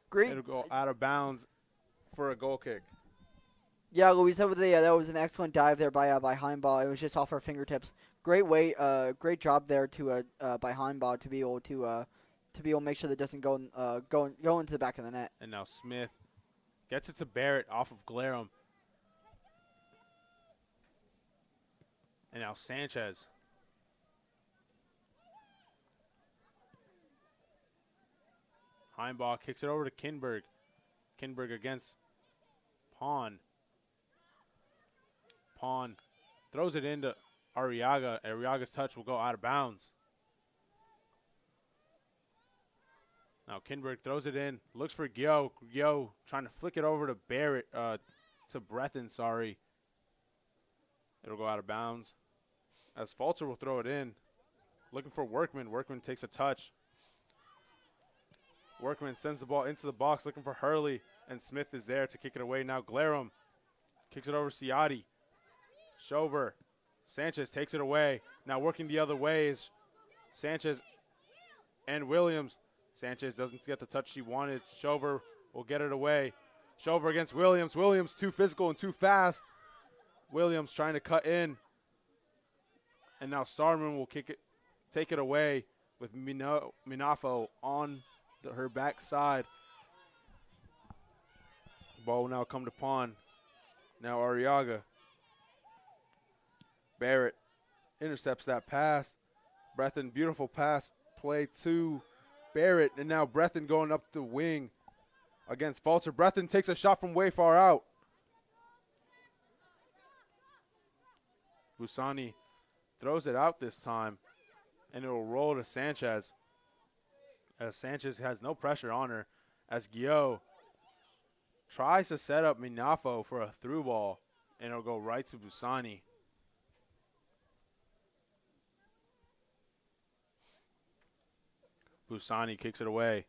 Great. It'll go out of bounds for a goal kick. Yeah, Luis, that was an excellent dive there by Heimbaugh. It was just off her fingertips. Great job there by Heimbaugh to be able to make sure that it doesn't go into the back of the net. And now Smith gets it to Barrett off of Glarum. And now Sanchez. Heimbaugh kicks it over to Kinberg. Kinberg against Pawn. Pawn throws it into Arriaga. Arriaga's touch will go out of bounds. Now Kinberg throws it in, looks for Gyo. Gyo trying to flick it over to Barrett, to Breathen, sorry. It'll go out of bounds. As Falter will throw it in, looking for Workman. Workman takes a touch. Workman sends the ball into the box, looking for Hurley, and Smith is there to kick it away. Now Glarum kicks it over Ciotti. Shover. Sanchez takes it away. Now working the other way is Sanchez and Williams. Sanchez doesn't get the touch she wanted. Shover will get it away. Shover against Williams. Williams too physical and too fast. Williams trying to cut in. And now Starman will take it away with Minafo on her backside. Ball will now come to Pawn. Now Arriaga. Barrett intercepts that pass. Breathen, beautiful pass play to Barrett. And now Breathen going up the wing against Falter. Breathen takes a shot from way far out. Busani throws it out this time. And it will roll to Sanchez. As Sanchez has no pressure on her. As Gyo tries to set up Minafo for a through ball. And it'll go right to Busani. Busani kicks it away.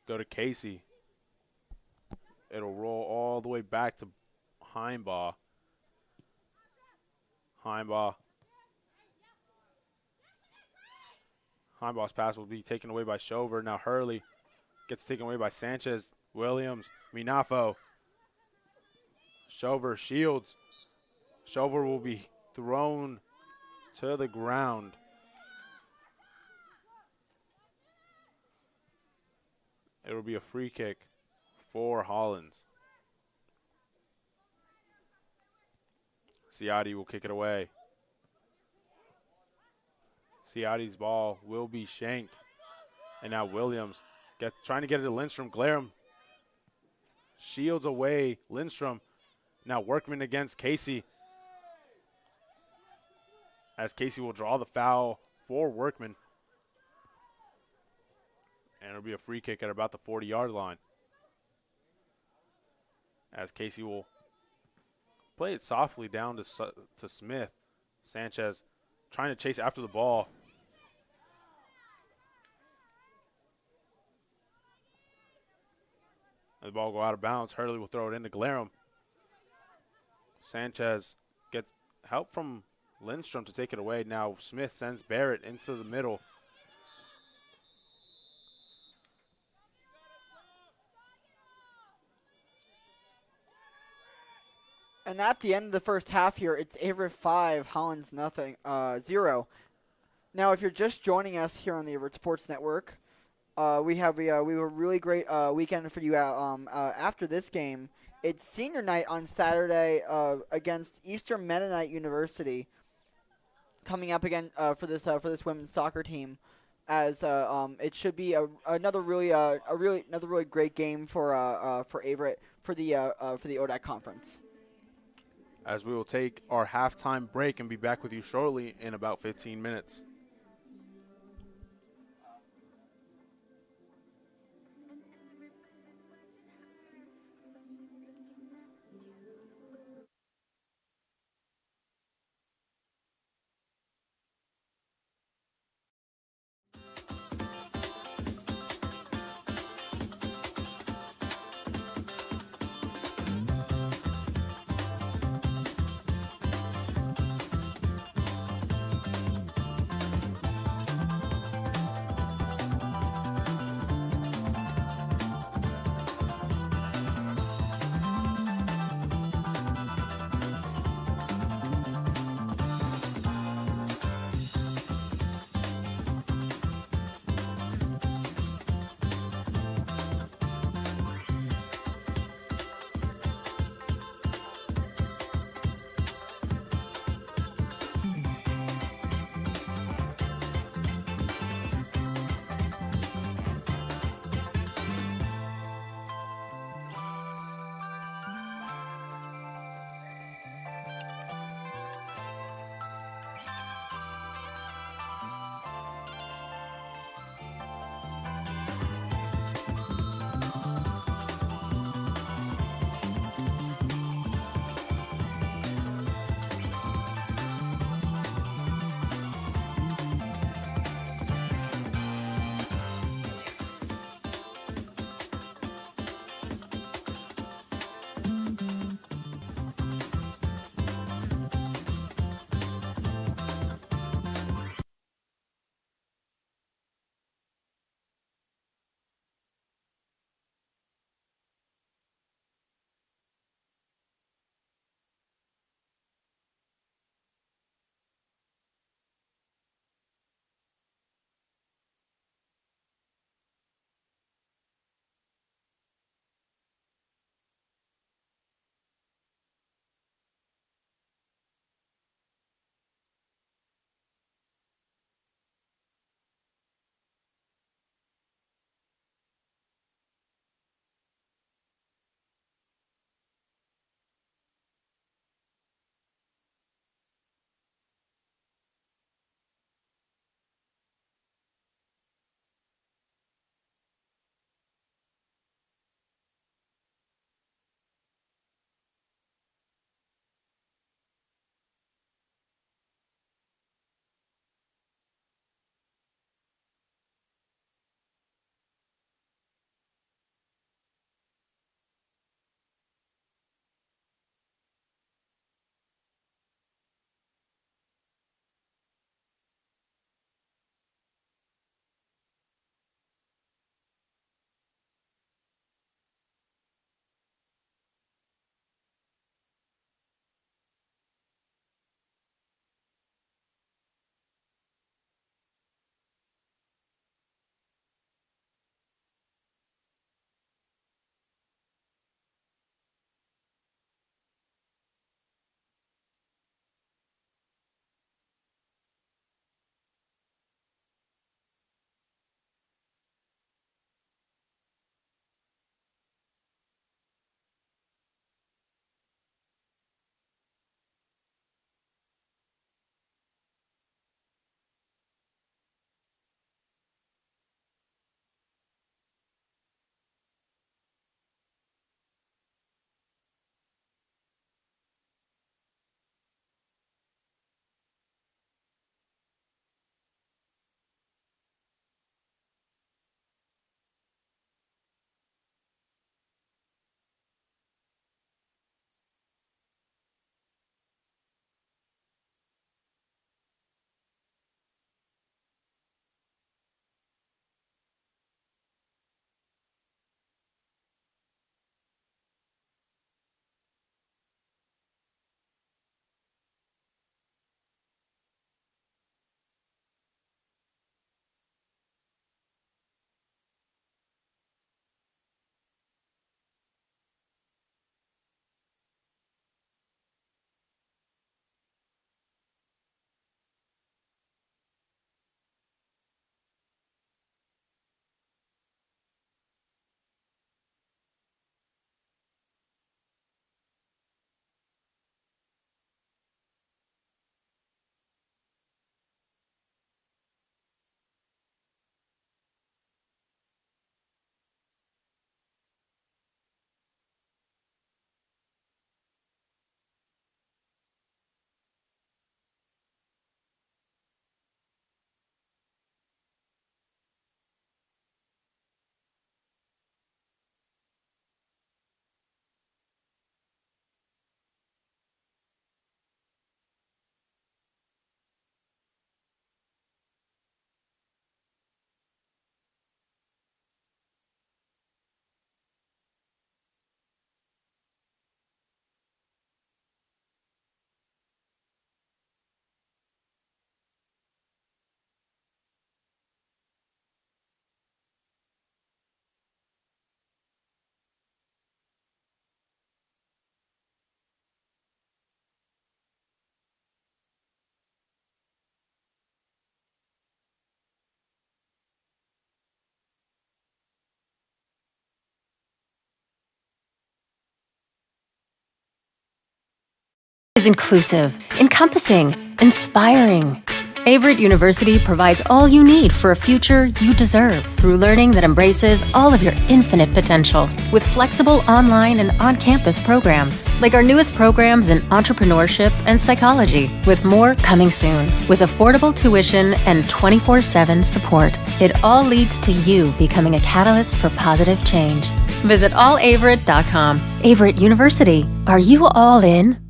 Go to Casey. It'll roll all the way back to Heimbaugh. Heimbaugh's pass will be taken away by Shover. Now Hurley gets taken away by Sanchez. Williams. Minafo. Shover shields. Shover will be thrown to the ground. It will be a free kick for Hollins. Ciotti will kick it away. Ciotti's ball will be shanked. And now Williams trying to get it to Lindstrom. Glarum shields away Lindstrom. Now Workman against Casey. As Casey will draw the foul for Workman. And it'll be a free kick at about the 40-yard line. As Casey will play it softly down to Smith. Sanchez trying to chase after the ball. And the ball will go out of bounds. Hurley will throw it into Glarum. Sanchez gets help from Lindstrom to take it away. Now Smith sends Barrett into the middle. And at the end of the first half here, it's Averett 5, Hollins 0. Now, if you're just joining us here on the Averett Sports Network, we have a really great weekend for you. After this game, it's senior night on Saturday against Eastern Mennonite University, coming up again for this women's soccer team. As it should be another really great game for Averett for the ODAC conference. As we will take our halftime break and be back with you shortly in about 15 minutes. is inclusive, encompassing, inspiring. Averett University provides all you need for a future you deserve through learning that embraces all of your infinite potential with flexible online and on-campus programs like our newest programs in entrepreneurship and psychology, with more coming soon. With affordable tuition and 24/7 support, it all leads to you becoming a catalyst for positive change. Visit allaverett.com. Averett University. Are you all in?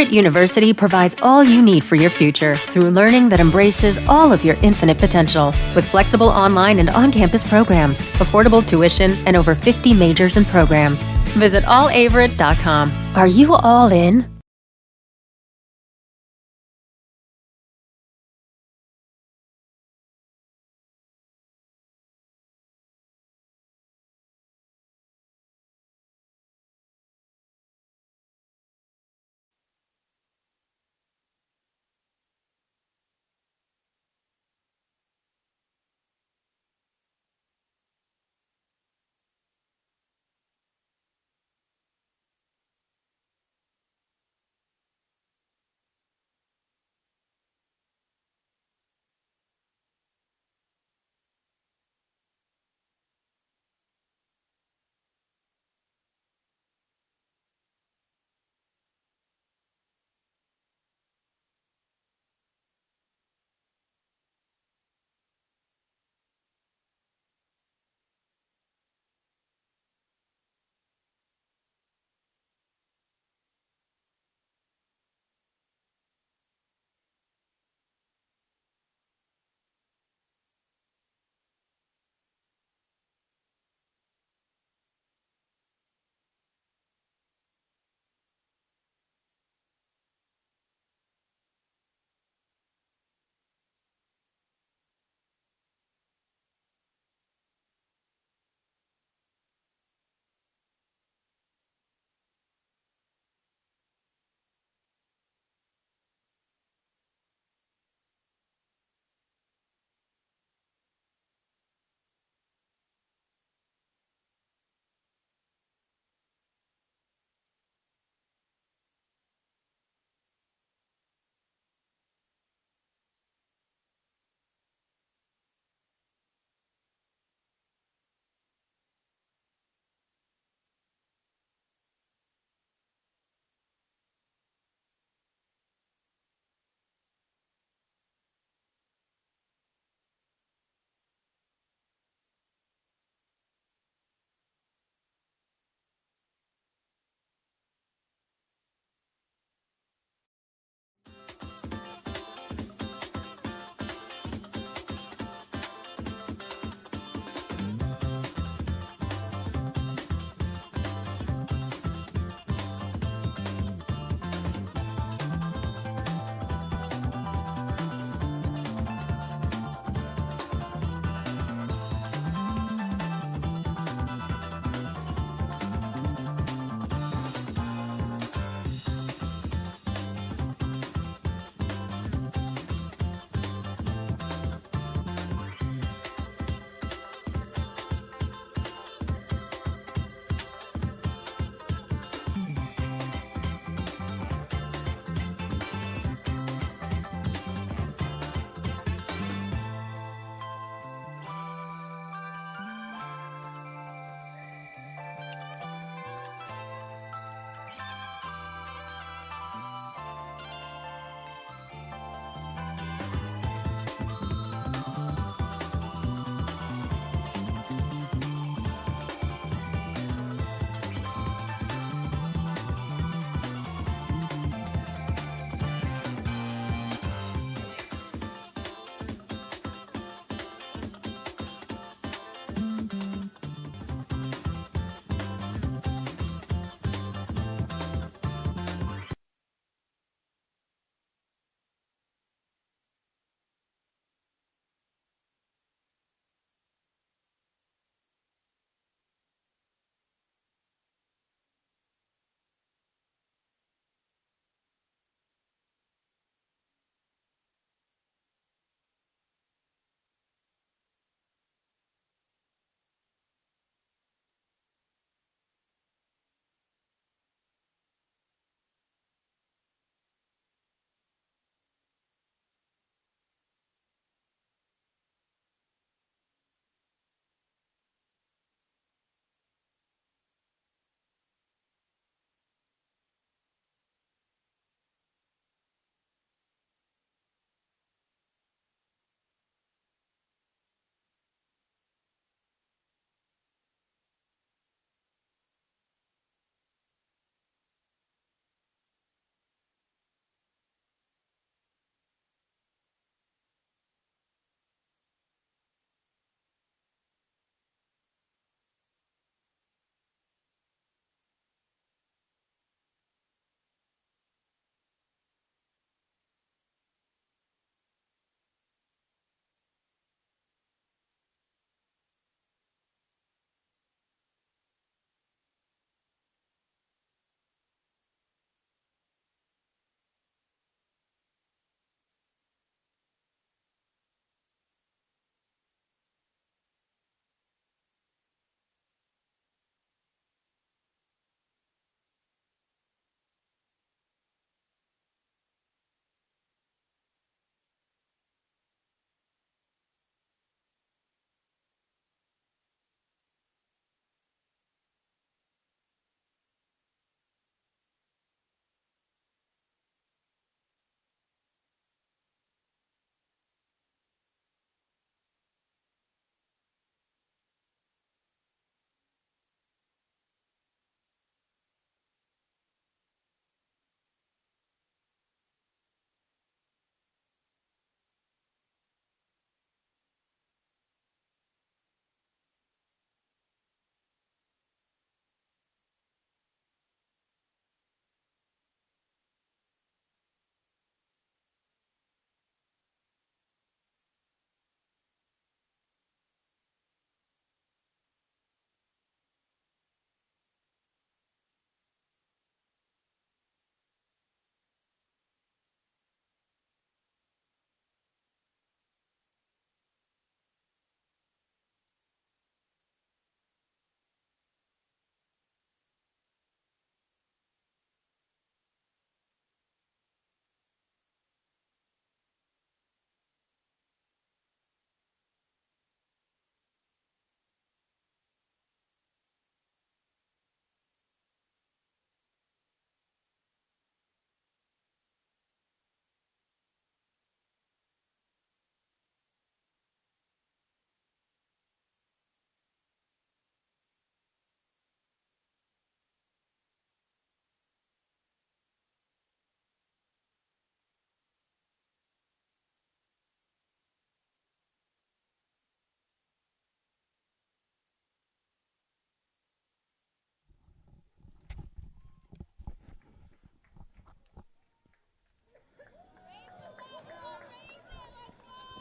Averett University provides all you need for your future through learning that embraces all of your infinite potential with flexible online and on-campus programs, affordable tuition, and over 50 majors and programs. Visit allaverett.com. Are you all in?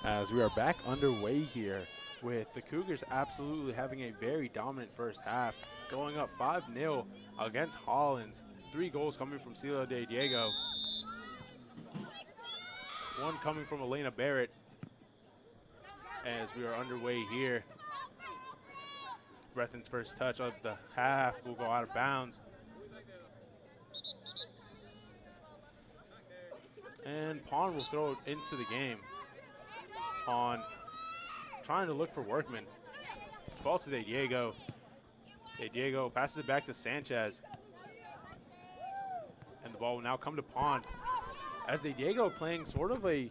As we are back underway here with the Cougars absolutely having a very dominant first half, going up 5-0 against Hollins. 3 goals coming from Celia De Diego. 1 coming from Elena Barrett. As we are underway here, Brethen's first touch of the half will go out of bounds. And Pond will throw it into the game. Pond trying to look for Workman. Falls to De Diego. De Diego passes it back to Sanchez. And the ball will now come to Pond. As De Diego playing sort of a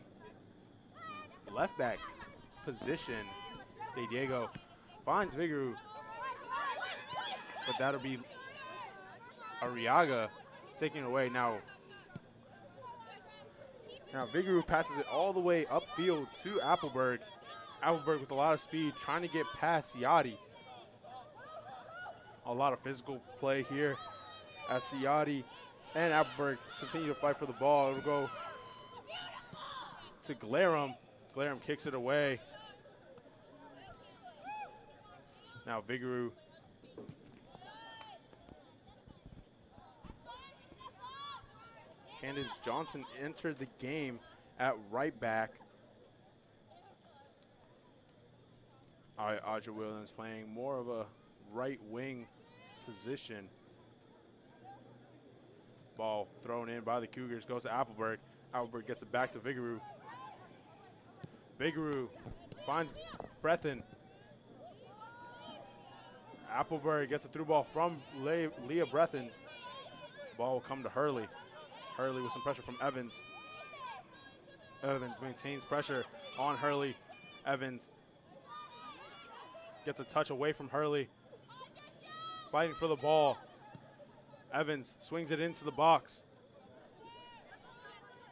left back position. De Diego finds Vigaru. But that'll be Arriaga taking it away now. Now Vigaru passes it all the way upfield to Appleberg. Appleberg with a lot of speed, trying to get past Ciotti. A lot of physical play here as Ciotti and Appleberg continue to fight for the ball. It'll go to Glarum. Glarum kicks it away. Now Vigaru. Candace Johnson entered the game at right back. Audrey Williams playing more of a right wing position. Ball thrown in by the Cougars, goes to Appleberg. Appleberg gets it back to Vigaru. Vigaru finds Brethen. Appleberg gets a through ball from Leah Brethen. Ball will come to Hurley. Hurley with some pressure from Evans. Evans maintains pressure on Hurley. Evans gets a touch away from Hurley. Fighting for the ball. Evans swings it into the box.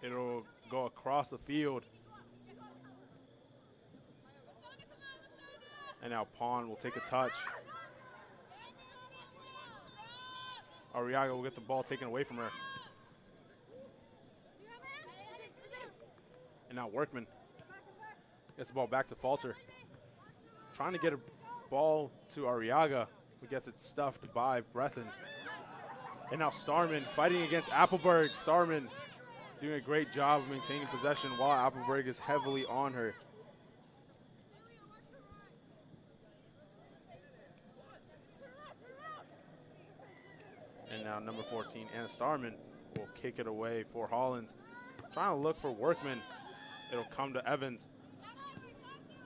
It'll go across the field. And now Pond will take a touch. Arriaga will get the ball taken away from her. And now Workman gets the ball back to Falter. Trying to get a ball to Arriaga, who gets it stuffed by Brethen. And now Starman fighting against Appleberg. Starman doing a great job of maintaining possession while Appleberg is heavily on her. And now number 14, Anna Starman, will kick it away for Hollins. Trying to look for Workman. It'll come to Evans.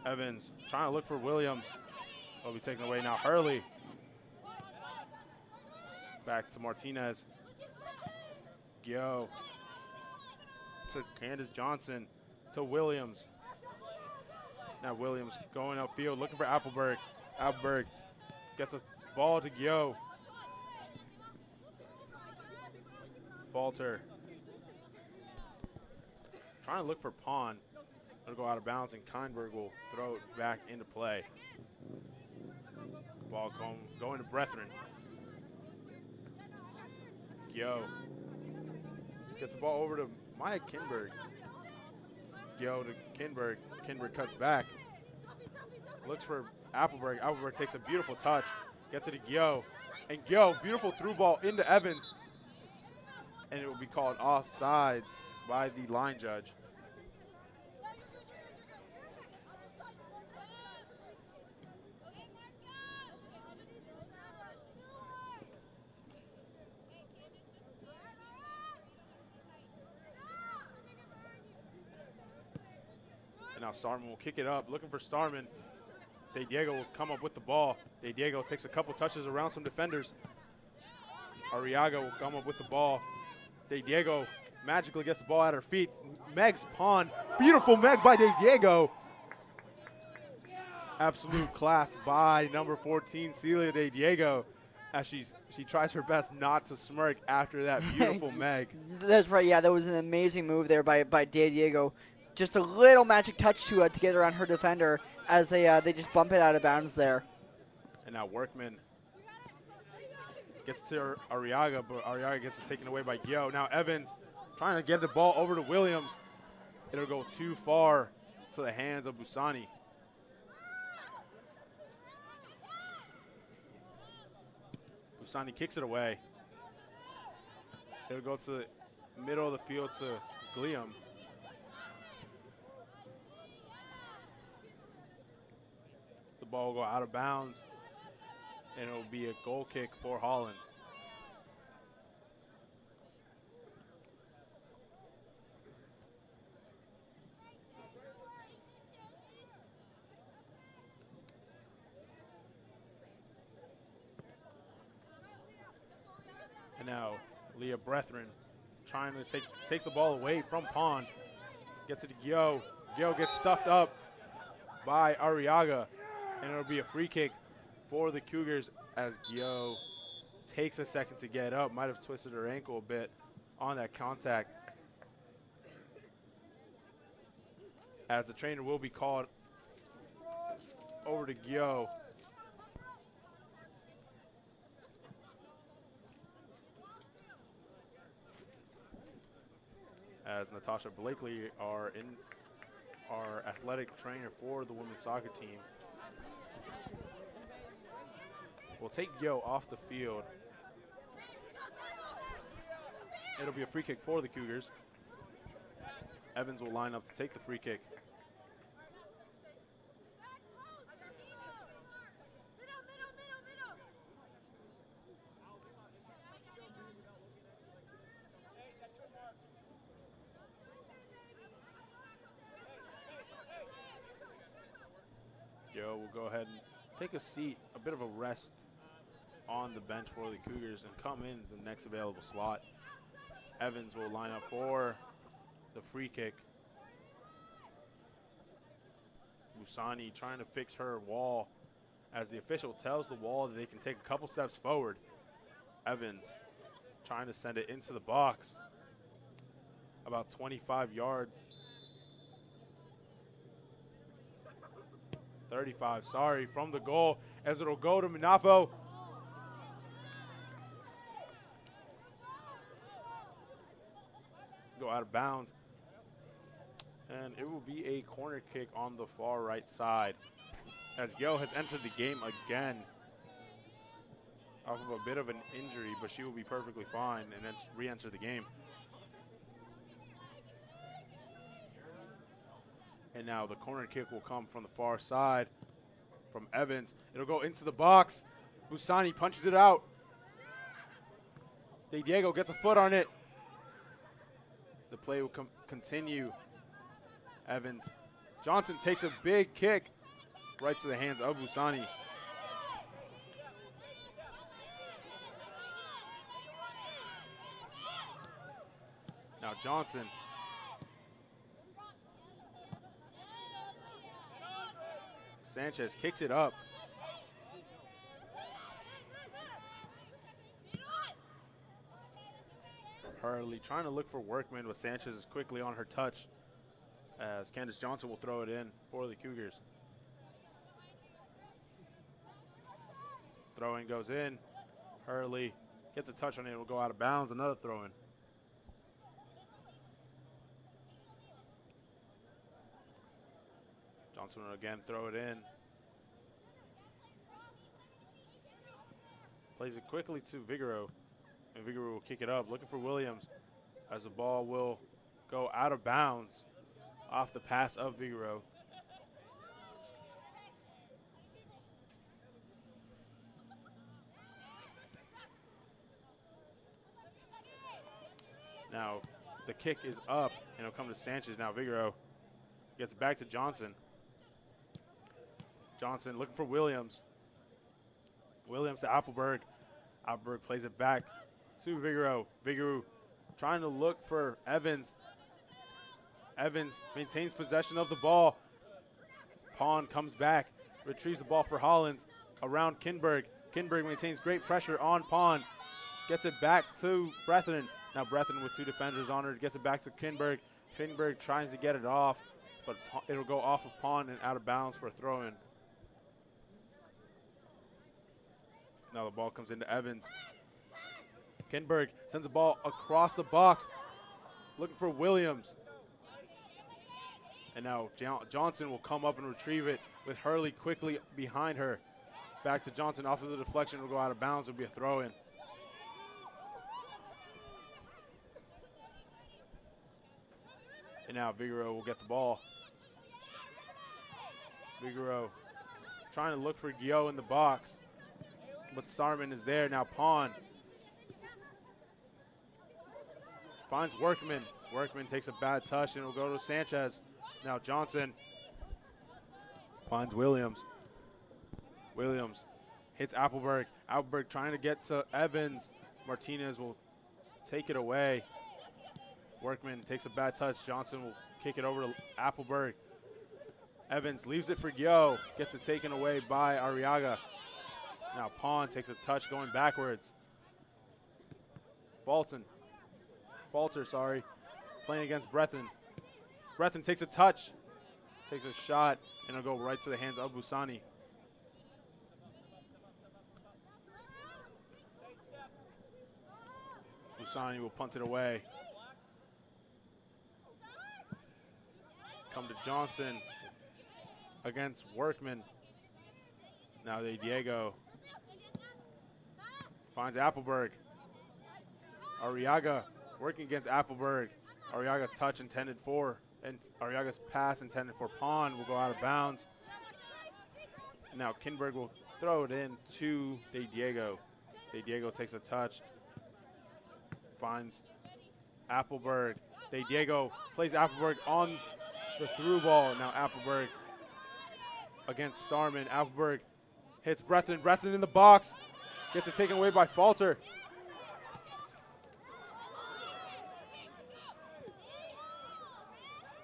Evans trying to look for Williams. It'll be taken away now. Hurley. Back to Martinez. Gio. To Candace Johnson. To Williams. Now Williams going upfield looking for Appleberg. Appleberg gets a ball to Gio. Falter. Trying to look for Pond. It'll go out of bounds, and Kindberg will throw it back into play. Ball going to Brethren. Gio gets the ball over to Maya Kinberg. Gio to Kinberg. Kinberg cuts back. Looks for Appleberg. Appleberg takes a beautiful touch. Gets it to Gio. And Gio, beautiful through ball into Evans. And it will be called offsides by the line judge. And now Starman will kick it up, looking for Starman. De Diego will come up with the ball. De Diego takes a couple touches around some defenders. Arriaga will come up with the ball. De Diego magically gets the ball at her feet. Meg's Pond. Beautiful Meg by De Diego. Absolute class by number 14, Celia De Diego, as she tries her best not to smirk after that beautiful Meg. That's right. Yeah, that was an amazing move there by De Diego. Just a little magic touch to get around her defender as they just bump it out of bounds there. And now Workman gets to Arriaga, but Arriaga gets it taken away by Gio. Now Evans trying to get the ball over to Williams. It'll go too far to the hands of Busani. Busani kicks it away. It'll go to the middle of the field to Gliam. The ball will go out of bounds, and it will be a goal kick for Hollins. And now Leah Brethren trying to takes the ball away from Pond. Gets it to Gyo. Gyo gets stuffed up by Arriaga. And it'll be a free kick for the Cougars as Gyo takes a second to get up. Might have twisted her ankle a bit on that contact. As the trainer will be called over to Gyo. As Natasha Blakely, our athletic trainer for the women's soccer team, will take Gyo off the field. It'll be a free kick for the Cougars. Evans will line up to take the free kick. Gyo will go ahead and take a seat, a bit of a rest on the bench for the Cougars and come in the next available slot. Evans will line up for the free kick. Busani trying to fix her wall as the official tells the wall that they can take a couple steps forward. Evans trying to send it into the box. About 25 yards. 35, sorry, from the goal as it'll go to Minafo. Go out of bounds. And it will be a corner kick on the far right side as Gyo has entered the game again off of a bit of an injury, but she will be perfectly fine and then re-enter the game. And now the corner kick will come from the far side from Evans. It'll go into the box. Busani punches it out. De Diego gets a foot on it. The play will continue. Evans. Johnson takes a big kick right to the hands of Busani. Now Johnson. Sanchez kicks it up. Hurley trying to look for Workman, but Sanchez is quickly on her touch as Candace Johnson will throw it in for the Cougars. Throw-in goes in. Hurley gets a touch on it. It will go out of bounds. Another throw-in. Johnson will again throw it in. Plays it quickly to Vigoro. And Vigoro will kick it up, looking for Williams as the ball will go out of bounds off the pass of Vigoro. Now the kick is up and it'll come to Sanchez. Now Vigoro gets it back to Johnson. Johnson looking for Williams. Williams to Appleberg. Appleberg plays it back to Vigoro. Vigoro trying to look for Evans. Evans maintains possession of the ball. Pond comes back, retrieves the ball for Hollins around Kinberg. Kinberg maintains great pressure on Pond. Gets it back to Bretheren. Now Bretheren with two defenders on her. Gets it back to Kinberg. Kinberg tries to get it off, but it'll go off of Pond and out of bounds for a throw-in. Now the ball comes into Evans. Kinberg sends the ball across the box, looking for Williams. And now Johnson will come up and retrieve it with Hurley quickly behind her. Back to Johnson off of the deflection. Will go out of bounds. Will be a throw-in. And now Vigoro will get the ball. Vigoro trying to look for Gyo in the box. But Starman is there. Now Pawn finds Workman. Workman takes a bad touch and will go to Sanchez. Now Johnson finds Williams. Williams hits Appleberg. Appleberg trying to get to Evans. Martinez will take it away. Workman takes a bad touch. Johnson will kick it over to Appleberg. Evans leaves it for Gyo. Gets it taken away by Arriaga. Now Pawn takes a touch going backwards. Falter, playing against Breathen. Breathen takes a touch, takes a shot, and it'll go right to the hands of Busani. Busani will punt it away. Come to Johnson against Workman. Now Diego finds Appleberg. Arriaga working against Appleberg. Arriaga's touch intended for, and Arriaga's pass intended for Pawn will go out of bounds. And now Kinberg will throw it in to De Diego. De Diego takes a touch, finds Appleberg. De Diego plays Appleberg on the through ball. Now Appleberg against Starman. Appleberg hits Breathen. Breathen in the box. Gets it taken away by Falter.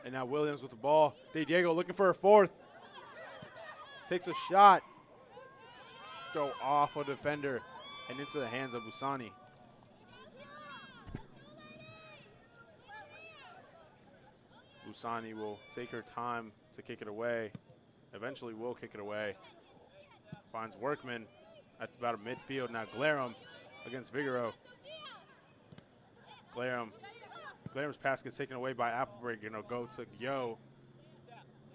And now Williams with the ball. De Diego looking for a fourth. Takes a shot. Go off a defender and into the hands of Busani. Busani will take her time to kick it away. Eventually will kick it away. Finds Workman at about a midfield. Now Glarum against Vigoro. Glarum's pass gets taken away by Appleberg, and it'll go to Gyo.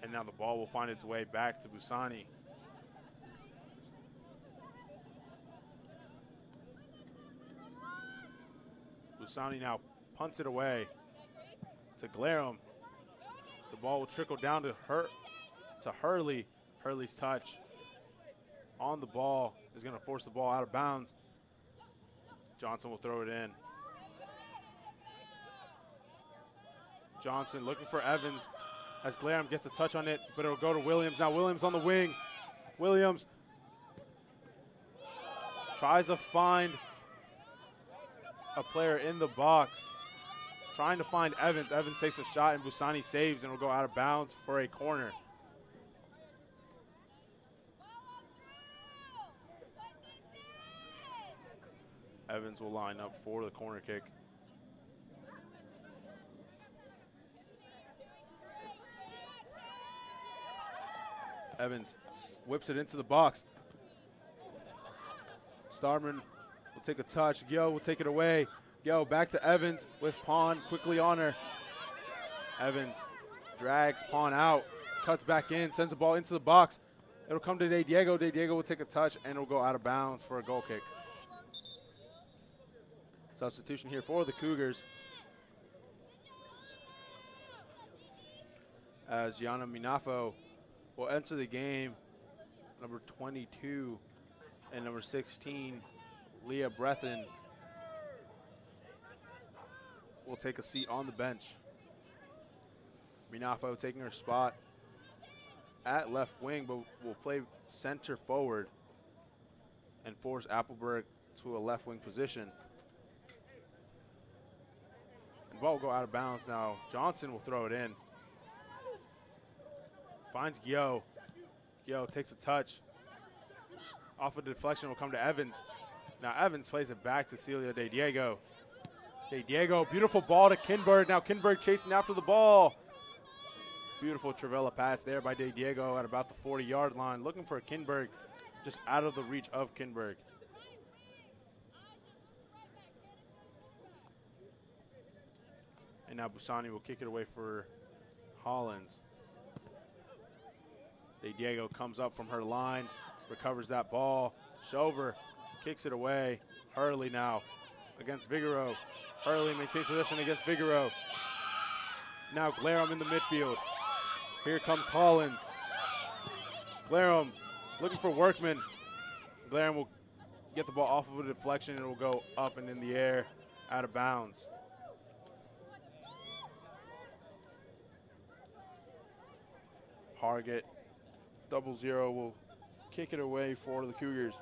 And now the ball will find its way back to Busani. Busani now punts it away to Glarum. The ball will trickle down to Hurley. Hurley's touch on the ball is going to force the ball out of bounds. Johnson will throw it in. Johnson looking for Evans as Glarum gets a touch on it, but it'll go to Williams. Now Williams on the wing. Williams tries to find a player in the box. Trying to find Evans. Evans takes a shot and Busani saves and will go out of bounds for a corner. Evans will line up for the corner kick. Evans whips it into the box. Starman will take a touch. Gyo will take it away. Gyo back to Evans with Pawn quickly on her. Evans drags Pawn out, cuts back in, sends the ball into the box. It'll come to De Diego. De Diego will take a touch and it'll go out of bounds for a goal kick. Substitution here for the Cougars, as Yana Minafo will enter the game, number 22 and number 16, Leah Breathen, will take a seat on the bench. Minafo taking her spot at left wing, but will play center forward and force Appleberg to a left wing position. The ball will go out of bounds now. Johnson will throw it in. Finds Gyo. Gyo takes a touch. Off of the deflection will come to Evans. Now Evans plays it back to Celia De Diego. De Diego, beautiful ball to Kinberg. Now Kinberg chasing after the ball. Beautiful Travella pass there by De Diego at about the 40-yard line. Looking for Kinberg, just out of the reach of Kinberg. And now Busani will kick it away for Hollins. De Diego comes up from her line, recovers that ball. Shover kicks it away. Hurley now against Figueroa. Hurley maintains possession against Figueroa. Now Glarum in the midfield. Here comes Hollins. Glarum looking for Workman. Glarum will get the ball off of a deflection and it will go up and in the air, out of bounds. Hargett, 0-0, will kick it away for the Cougars.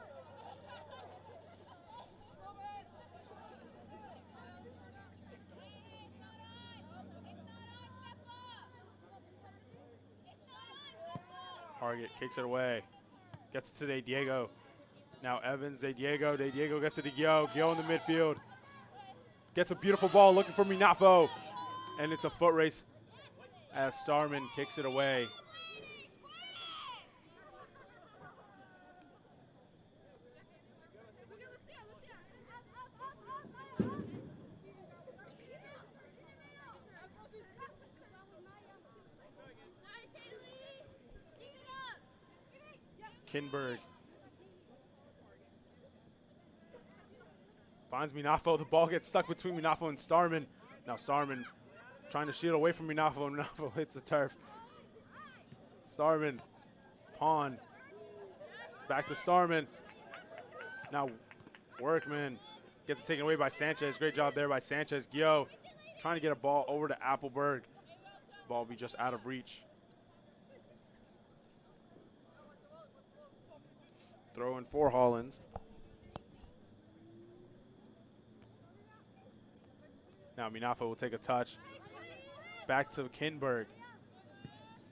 Hargett kicks it away, gets it to De Diego. Now Evans, De Diego gets it to Gyo. Gyo in the midfield. Gets a beautiful ball looking for Minafo. And it's a foot race as Starman kicks it away. Kinberg finds Minafo. The ball gets stuck between Minafo and Starman. Now Starman trying to shield away from Minafo, and Minafo hits the turf. Starman, pawn, back to Starman. Now Workman gets it taken away by Sanchez. Great job there by Sanchez. Gyo trying to get a ball over to Appleberg. Ball will be just out of reach. Throw in for Hollins. Now Minafo will take a touch. Back to Kinberg.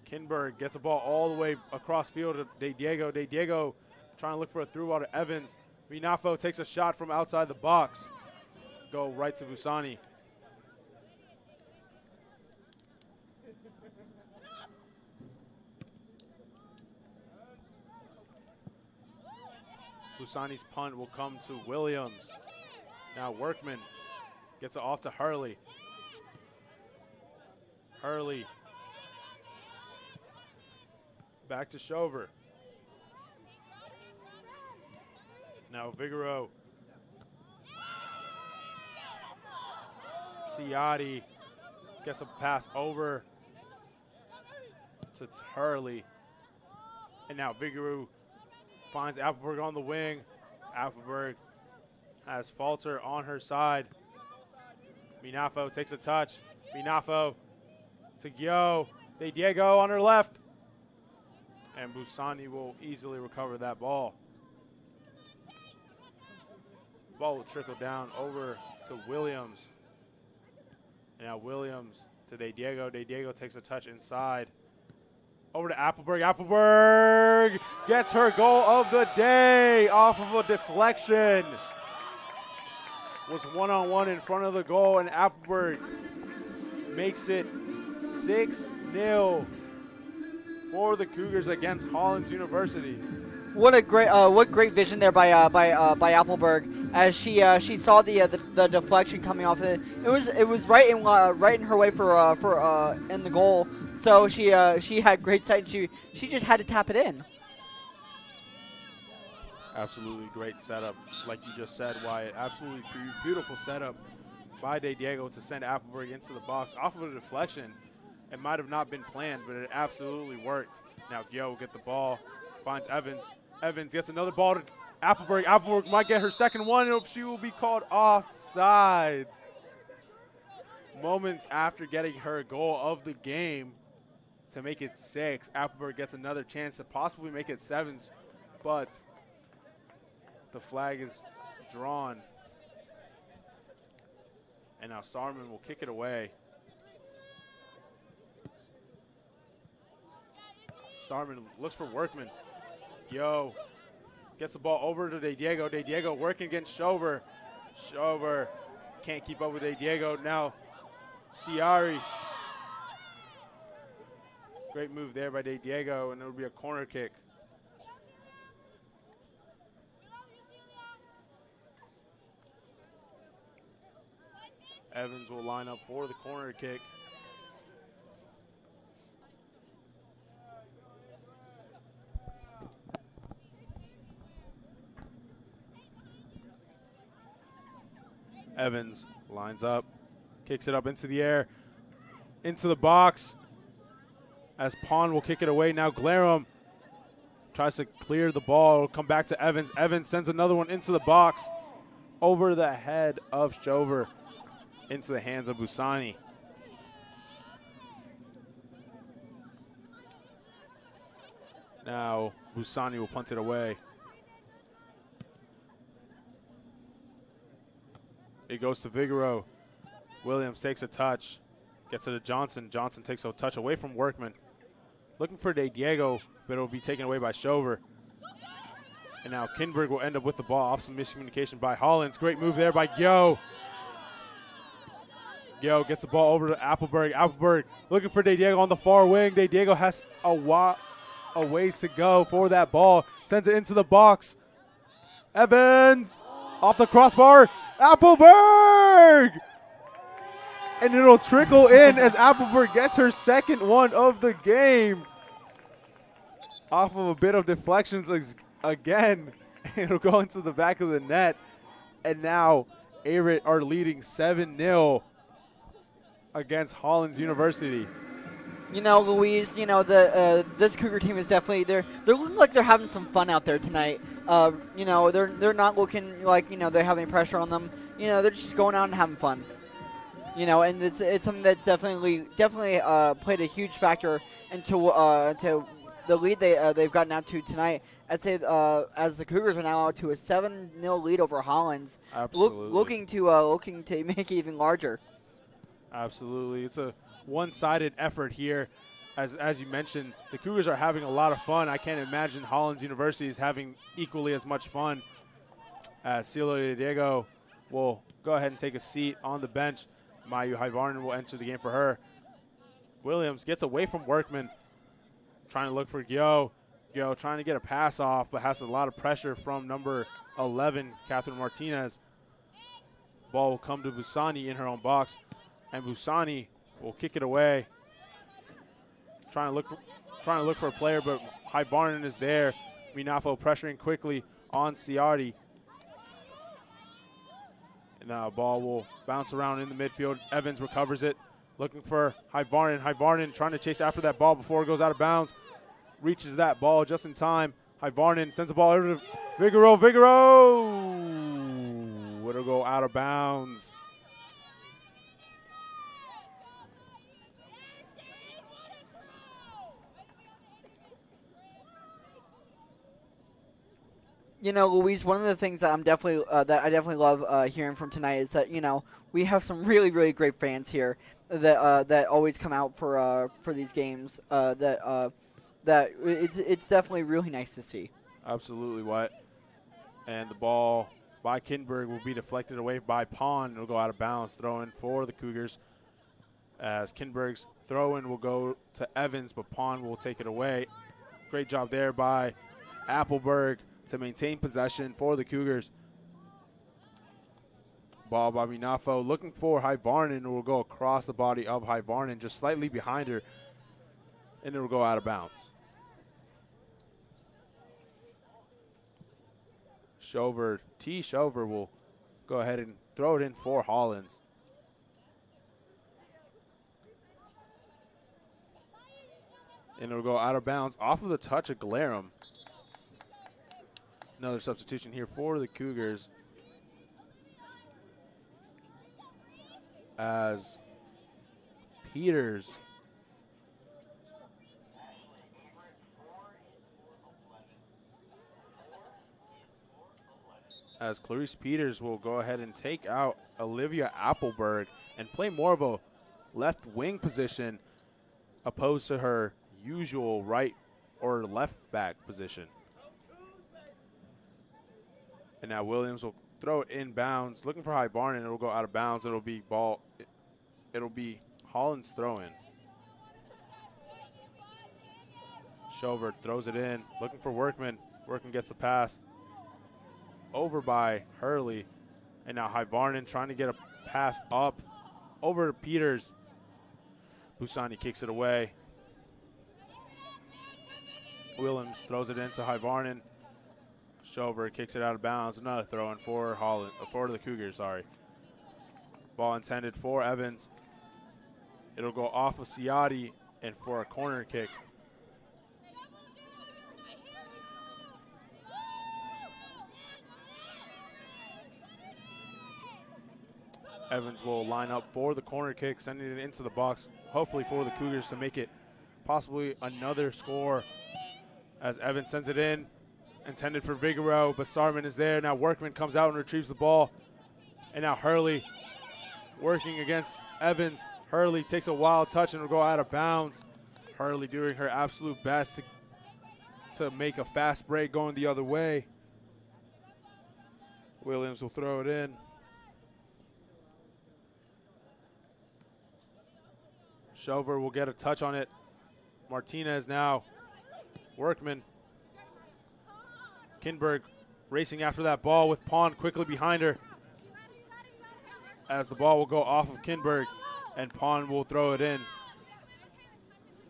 Kinberg gets a ball all the way across field to De Diego. De Diego trying to look for a through ball to Evans. Minafo takes a shot from outside the box. Go right to Busani. Busani's punt will come to Williams. Now Workman gets it off to Hurley. Hurley back to Shover. Now Figueroa. Ciotti gets a pass over to Hurley. And now Figueroa finds Appleberg on the wing. Appleberg has Falter on her side. Minafo takes a touch. Minafo to Gyo. De Diego on her left. And Busani will easily recover that ball. Ball will trickle down over to Williams. And now Williams to De Diego. De Diego takes a touch inside. Over to Appleberg. Appleberg gets her goal of the day off of a deflection. Was one-on-one in front of the goal, and Appleberg makes it 6-0 for the Cougars against Hollins University. What great vision there by Appleberg as she saw the deflection coming off it. It was right in her way for in the goal. So she had great sight. She just had to tap it in. Absolutely great setup, like you just said, Wyatt. Absolutely beautiful setup by De Diego to send Appleberg into the box off of a deflection. It might have not been planned, but it absolutely worked. Now Gyo will get the ball, finds Evans. Evans gets another ball to Appleberg. Appleberg might get her second one, and she will be called offsides. Moments after getting her goal of the game to make it 6, Appleberg gets another chance to possibly make it 7, but the flag is drawn. And now Starman will kick it away. Starman looks for Workman. Gyo gets the ball over to De Diego. De Diego working against Shover. Shover can't keep up with De Diego. Now Ciari. Great move there by De Diego, and it will be a corner kick. Evans will line up for the corner kick. Evans lines up, kicks it up into the air, into the box, as Pond will kick it away. Now Glarum tries to clear the ball. It'll come back to Evans. Evans sends another one into the box, over the head of Shover, into the hands of Busani. Now Busani will punt it away. It goes to Vigoro. Williams takes a touch, gets it to Johnson. Johnson takes a touch away from Workman. Looking for De Diego, but it'll be taken away by Shover. And now Kinberg will end up with the ball off some miscommunication by Hollins. Great move there by Gyo. Gyo gets the ball over to Appleberg. Appleberg looking for De Diego on the far wing. De Diego has a ways to go for that ball. Sends it into the box. Evans off the crossbar. Appleberg! And it'll trickle in as Appleberg gets her second one of the game. Off of a bit of deflections again. It'll go into the back of the net. And now Averett are leading 7-0 against Hollins University. You know, Louise, you know, this Cougar team is definitely, they're looking like they're having some fun out there tonight. You know, they're not looking like, you know, they have any pressure on them. You know, they're just going out and having fun. You know, and it's something that's definitely played a huge factor into the lead they've gotten out to tonight. I'd say as the Cougars are now out to a 7-0 lead over Hollins. Absolutely. Looking to make it even larger. Absolutely. It's a one-sided effort here. As you mentioned, the Cougars are having a lot of fun. I can't imagine Hollins University is having equally as much fun. Celia Diego will go ahead and take a seat on the bench. Mayu Hivarnen will enter the game for her. Williams gets away from Workman, trying to look for Gyo. Gyo trying to get a pass off, but has a lot of pressure from number 11, Catherine Martinez. Ball will come to Busani in her own box, and Busani will kick it away. Trying to look for a player, but Hivarnen is there. Minafo pressuring quickly on Ciardi. And now ball will bounce around in the midfield. Evans recovers it, looking for Hivarnen. Hivarnen trying to chase after that ball before it goes out of bounds. Reaches that ball just in time. Hivarnen sends the ball over to Vigoro. Vigoro! It'll go out of bounds. You know, Louise, one of the things that I definitely love hearing from tonight is that, you know, we have some really, really great fans here that always come out for these games. That it's definitely really nice to see. Absolutely, Wyatt. And the ball by Kinberg will be deflected away by Pond. It'll go out of bounds. Throw in for the Cougars. As Kinberg's throw in will go to Evans, but Pond will take it away. Great job there by Appleberg to maintain possession for the Cougars. Ball by Minafo looking for Hivarnen. It will go across the body of Hivarnen, just slightly behind her, and it will go out of bounds. Shover will go ahead and throw it in for Hollins. And it will go out of bounds off of the touch of Glarum. Another substitution here for the Cougars as Peters Clarice Peters will go ahead and take out Olivia Appleberg and play more of a left wing position opposed to her usual right or left back position. And now Williams will throw it inbounds, looking for Hivarnen. It'll go out of bounds. It'll be Hollins throwing. Shover throws it in, looking for Workman. Workman gets the pass over by Hurley. And now Hivarnen trying to get a pass up over to Peters. Busani kicks it away. Williams throws it into Hivarnen. Shover kicks it out of bounds. Another throw in for the Cougars, sorry. Ball intended for Evans. It'll go off of Ciotti and for a corner kick. Evans will line up for the corner kick, sending it into the box, hopefully for the Cougars to make it possibly another score. As Evans sends it in, intended for Vigoro, but Starman is there. Now Workman comes out and retrieves the ball. And now Hurley working against Evans. Hurley takes a wild touch and will go out of bounds. Hurley doing her absolute best to make a fast break going the other way. Williams will throw it in. Shover will get a touch on it. Martinez now. Workman. Kinberg racing after that ball with Pond quickly behind her. As the ball will go off of Kinberg and Pond will throw it in.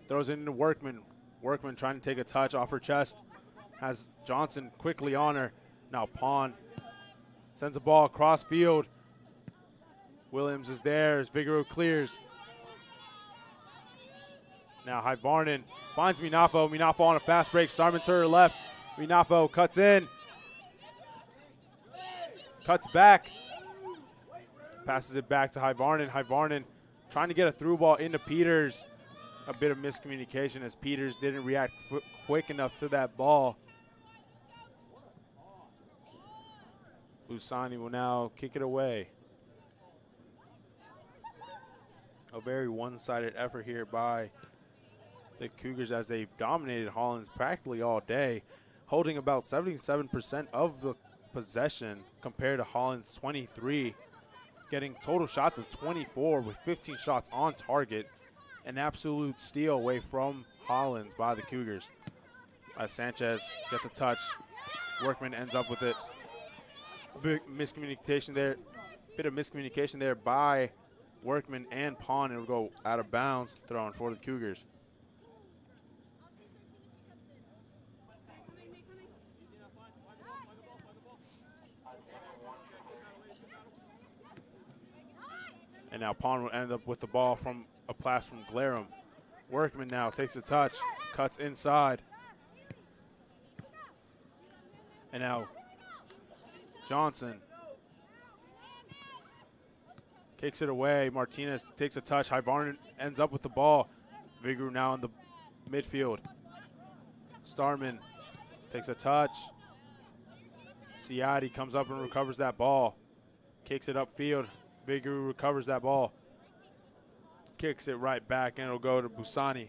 Throws it into Workman. Workman trying to take a touch off her chest. Has Johnson quickly on her. Now Pond sends a ball across field. Williams is there as Vigoro clears. Now Hyvarnen finds Minafo. Minafo on a fast break. Starman to her left. Minafo cuts in. Cuts back. Passes it back to Hyvarnen. Hyvarnen trying to get a through ball into Peters. A bit of miscommunication as Peters didn't react quick enough to that ball. Lusani will now kick it away. A very one-sided effort here by the Cougars as they've dominated Hollins practically all day, holding about 77% of the possession compared to Hollins' 23, getting total shots of 24 with 15 shots on target. An absolute steal away from Hollins by the Cougars. As Sanchez gets a touch, Workman ends up with it. A big miscommunication there, bit of miscommunication there by Workman and Pond. It will go out of bounds, thrown for the Cougars. And now Pond will end up with the ball from a pass from Glarum. Workman now takes a touch, cuts inside. And now Johnson kicks it away. Martinez takes a touch. Hyvarnen ends up with the ball. Vigru now in the midfield. Starman takes a touch. Ciotti comes up and recovers that ball. Kicks it upfield. Vigru recovers that ball. Kicks it right back, and it'll go to Busani.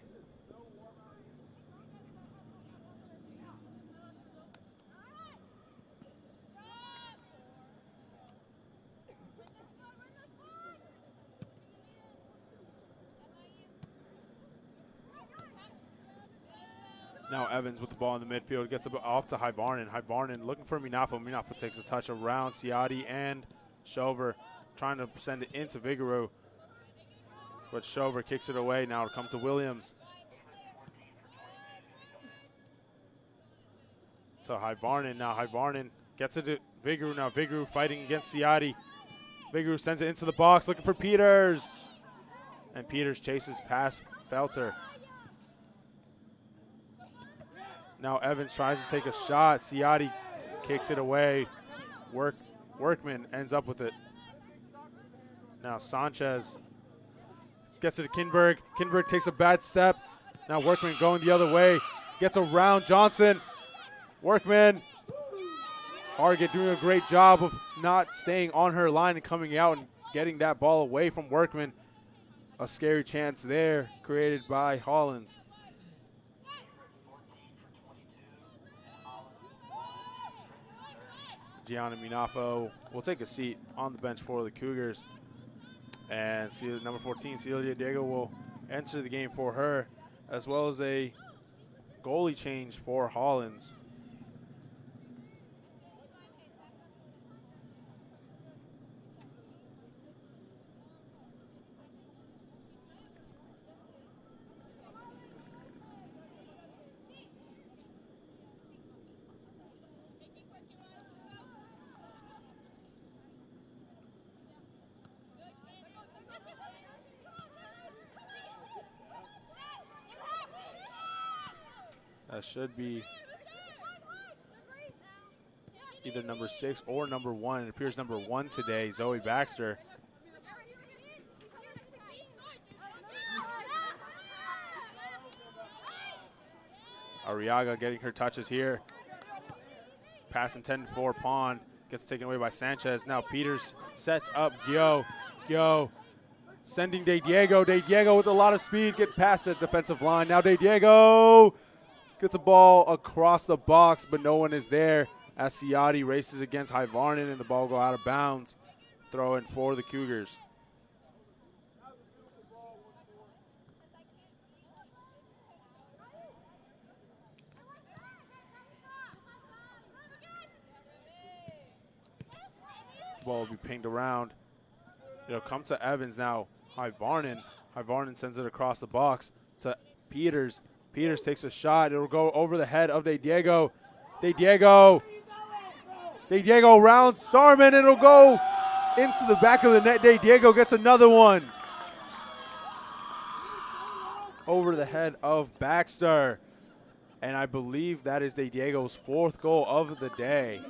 Now Evans with the ball in the midfield, gets it off to Hyvarnen. Hyvarnen looking for Minafo. Minafo takes a touch around Ciotti and Shover, trying to send it into Vigoro. But Shover kicks it away. Now it'll come to Williams. So Hyvarnen now. Hyvarnen gets it to Vigoro. Now Vigoro fighting against Ciotti. Vigoro sends it into the box looking for Peters. And Peters chases past Felter. Now Evans tries to take a shot. Ciotti kicks it away. Workman ends up with it. Now Sanchez gets it to Kinberg. Kinberg takes a bad step. Now Workman going the other way. Gets around Johnson. Workman. Hargett doing a great job of not staying on her line and coming out and getting that ball away from Workman. A scary chance there created by Hollins. Gianna Minafo will take a seat on the bench for the Cougars. And number 14, Celia Diego, will enter the game for her, as well as a goalie change for Hollins. That should be either number 6 or number 1. It appears number 1 today, Zoe Baxter. Arriaga getting her touches here. Pass intended for Pond. Gets taken away by Sanchez. Now Peters sets up Gyo. Gyo sending De Diego. De Diego with a lot of speed. Get past the defensive line. Now De Diego gets a ball across the box, but no one is there as Ciotti races against Hyvarnen and the ball go out of bounds. Throw in for the Cougars. Ball will be pinged around. It'll come to Evans now. Hyvarnen. Hyvarnen sends it across the box to Peters. Peters takes a shot. It'll go over the head of De Diego. De Diego. De Diego rounds Starman. It'll go into the back of the net. De Diego gets another one. Over the head of Baxter. And I believe that is De Diego's 4th goal of the day.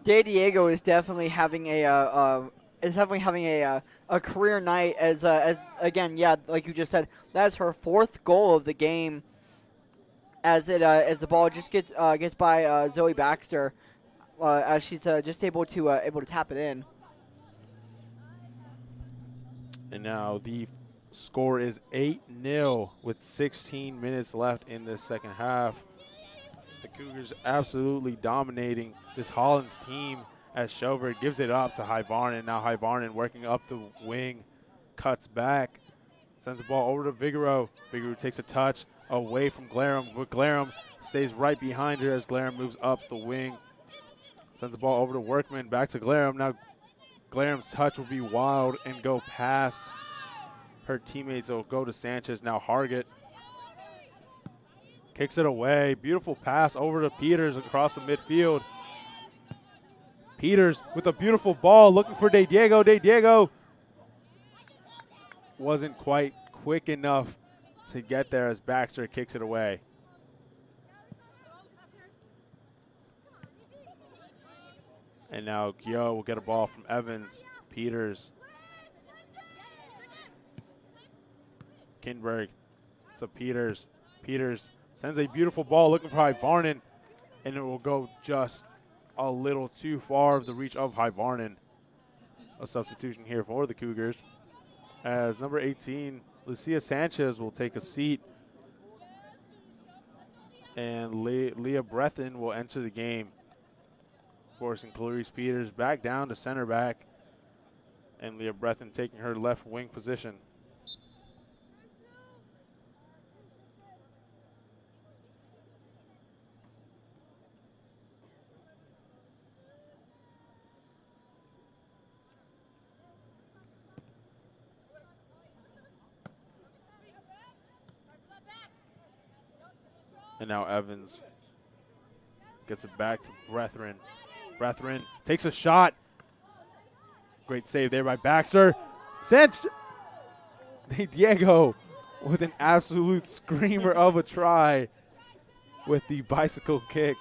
De Diego is definitely having a career night as again, yeah, like you just said, that's her 4th goal of the game. As the ball just gets by Zoe Baxter, as she's just able to tap it in. And now the score is 8-0 with 16 minutes left in the second half. The Cougars absolutely dominating this Hollins team as Shover gives it up to Hyvarnen. Now Hyvarnen working up the wing, cuts back, sends the ball over to Vigoro. Vigoro takes a touch away from Glarum, but Glarum stays right behind her as Glarum moves up the wing. Sends the ball over to Workman, back to Glarum. Now Glarum's touch will be wild and go past her teammates. It'll go to Sanchez. Now Hargett kicks it away. Beautiful pass over to Peters across the midfield. Peters with a beautiful ball looking for De Diego. De Diego wasn't quite quick enough to get there as Baxter kicks it away. And now Gyo will get a ball from Evans. Peters. Kinberg to Peters. Peters sends a beautiful ball looking for Hyvarnen, and it will go just a little too far of the reach of Hyvarnen. A substitution here for the Cougars as number 18, Lucia Sanchez, will take a seat, and Leah Breathen will enter the game, forcing Clarice Peters back down to center back, and Leah Breathen taking her left wing position. And now Evans gets it back to Breathen. Breathen takes a shot. Great save there by Baxter. Diego with an absolute screamer of a try with the bicycle kick.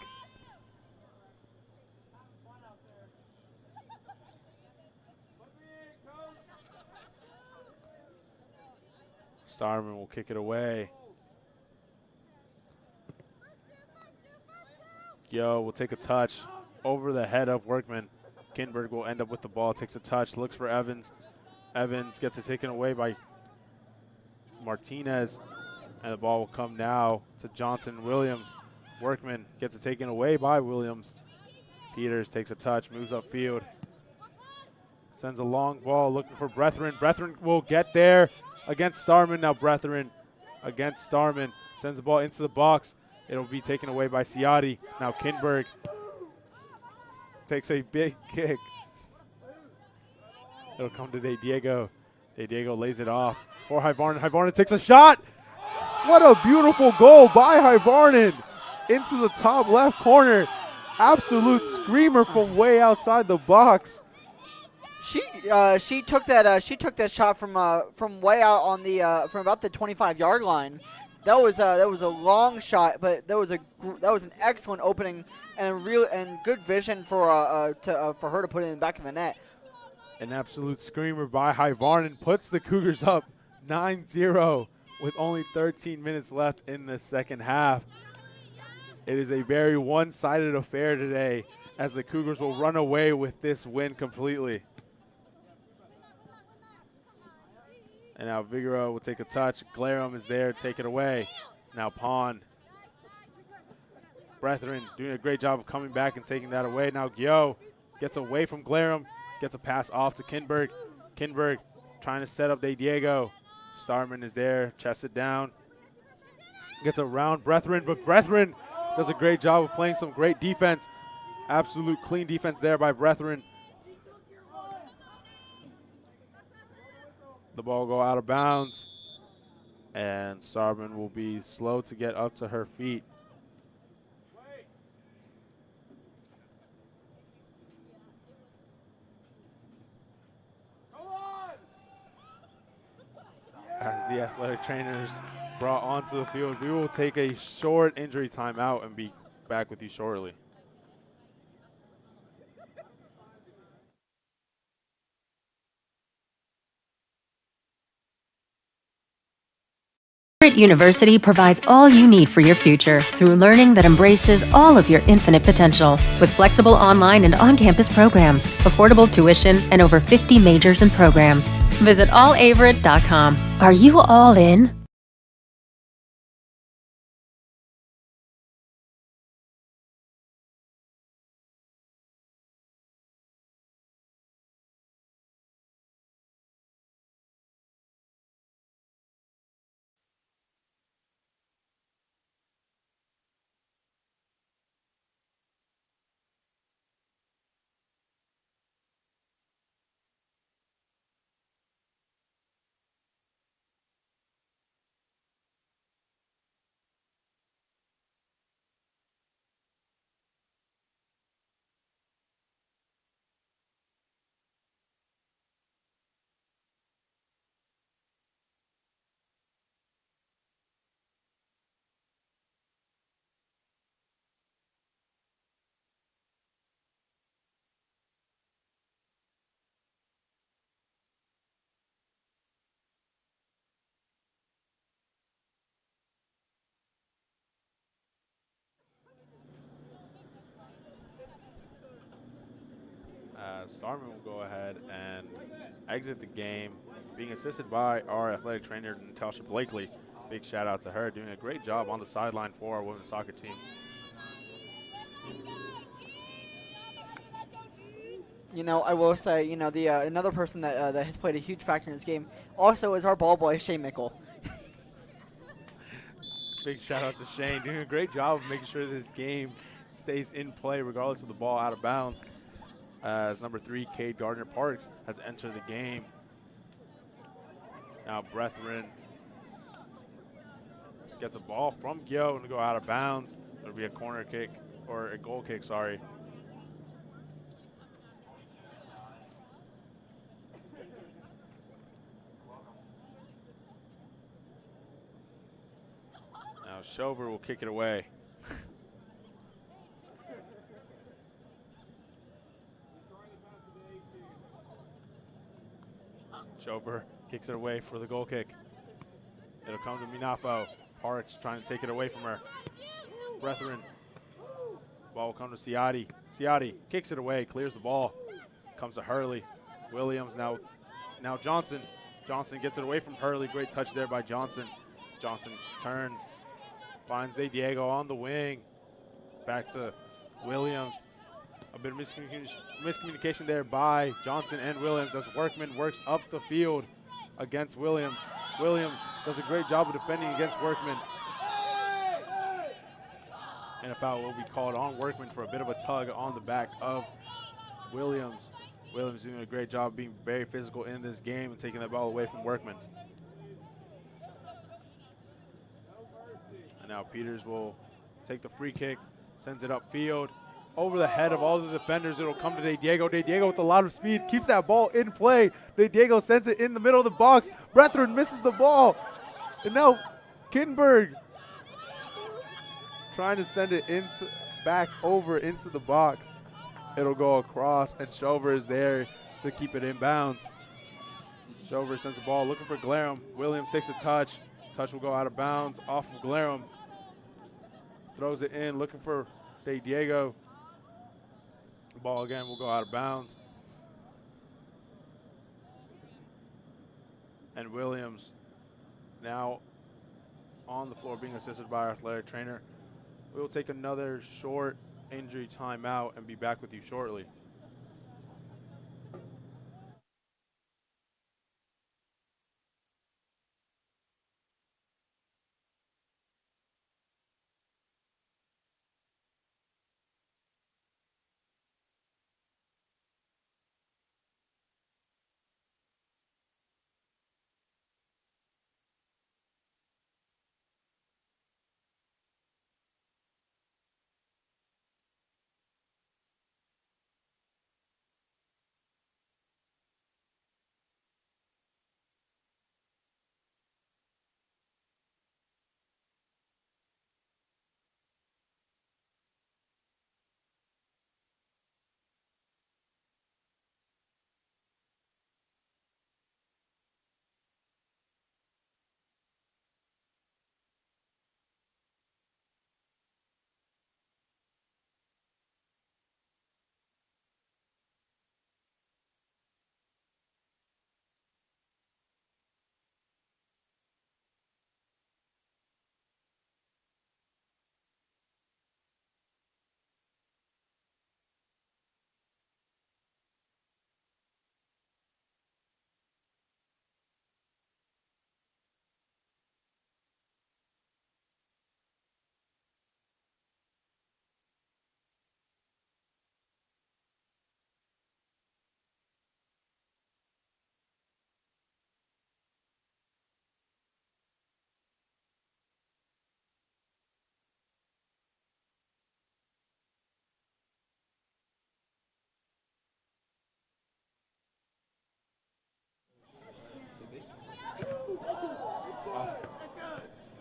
Starman will kick it away. Yo will take a touch over the head of Workman. Kinberg will end up with the ball, takes a touch, looks for Evans. Evans gets it taken away by Martinez, and the ball will come now to Johnson Williams. Workman gets it taken away by Williams. Peters takes a touch, moves upfield, sends a long ball looking for Breathen. Breathen will get there against Starman. Now Breathen against Starman, sends the ball into the box. It'll be taken away by Ciotti. Now Kinberg takes a big kick. It'll come to De Diego. De Diego lays it off for Hyvarnen. Hyvarnen takes a shot. What a beautiful goal by Hyvarnen into the top left corner. Absolute screamer from way outside the box. She took that shot from way out on the from about the 25-yard line. That was a long shot, but that was an excellent opening and good vision for her to put it in the back of the net. An absolute screamer by Hyvarnen puts the Cougars up 9-0 with only 13 minutes left in the second half. It is a very one-sided affair today as the Cougars will run away with this win completely. And now Vigora will take a touch. Glarum is there, take it away. Now Pond. Brethren doing a great job of coming back and taking that away. Now Gyo gets away from Glarum, gets a pass off to Kinberg. Kinberg trying to set up De Diego. Starman is there, chests it down. Gets around Brethren, but Brethren does a great job of playing some great defense. Absolute clean defense there by Brethren. The ball go out of bounds, and Starman will be slow to get up to her feet. As the athletic trainers brought onto the field, we will take a short injury timeout and be back with you shortly. Averett University provides all you need for your future through learning that embraces all of your infinite potential. With flexible online and on-campus programs, affordable tuition, and over 50 majors and programs. Visit allaverett.com. Are you all in? Starman will go ahead and exit the game, being assisted by our athletic trainer, Natasha Blakely. Big shout out to her, doing a great job on the sideline for our women's soccer team. You know, I will say, you know, the another person that has played a huge factor in this game also is our ball boy, Shane Mickle. Big shout out to Shane, doing a great job of making sure this game stays in play regardless of the ball out of bounds. As number 3, Cade Gardner-Parks, has entered the game. Now Brethren gets a ball from Gyo and to go out of bounds. It'll be a corner kick, or a goal kick, sorry. Now Shover will kick it away. Shover kicks it away for the goal kick. It'll come to Minafo. Parks trying to take it away from her. Brethren. Ball will come to Ciati. Ciati kicks it away, clears the ball. Comes to Hurley. Williams now Johnson. Johnson gets it away from Hurley. Great touch there by Johnson. Johnson turns. Finds De Diego on the wing. Back to Williams. A bit of miscommunication there by Johnson and Williams as Workman works up the field against Williams. Williams does a great job of defending against Workman. And a foul will be called on Workman for a bit of a tug on the back of Williams. Williams doing a great job of being very physical in this game and taking that ball away from Workman. And now Peters will take the free kick, sends it upfield. Over the head of all the defenders, it'll come to De Diego. De Diego with a lot of speed, keeps that ball in play. De Diego sends it in the middle of the box. Brethren misses the ball. And now Kinberg trying to send it back over into the box. It'll go across, and Shover is there to keep it in bounds. Shover sends the ball looking for Glarum. Williams takes a touch. Touch will go out of bounds off of Glarum. Throws it in, looking for De Diego. The ball again will go out of bounds. And Williams now on the floor being assisted by our athletic trainer. We will take another short injury timeout and be back with you shortly.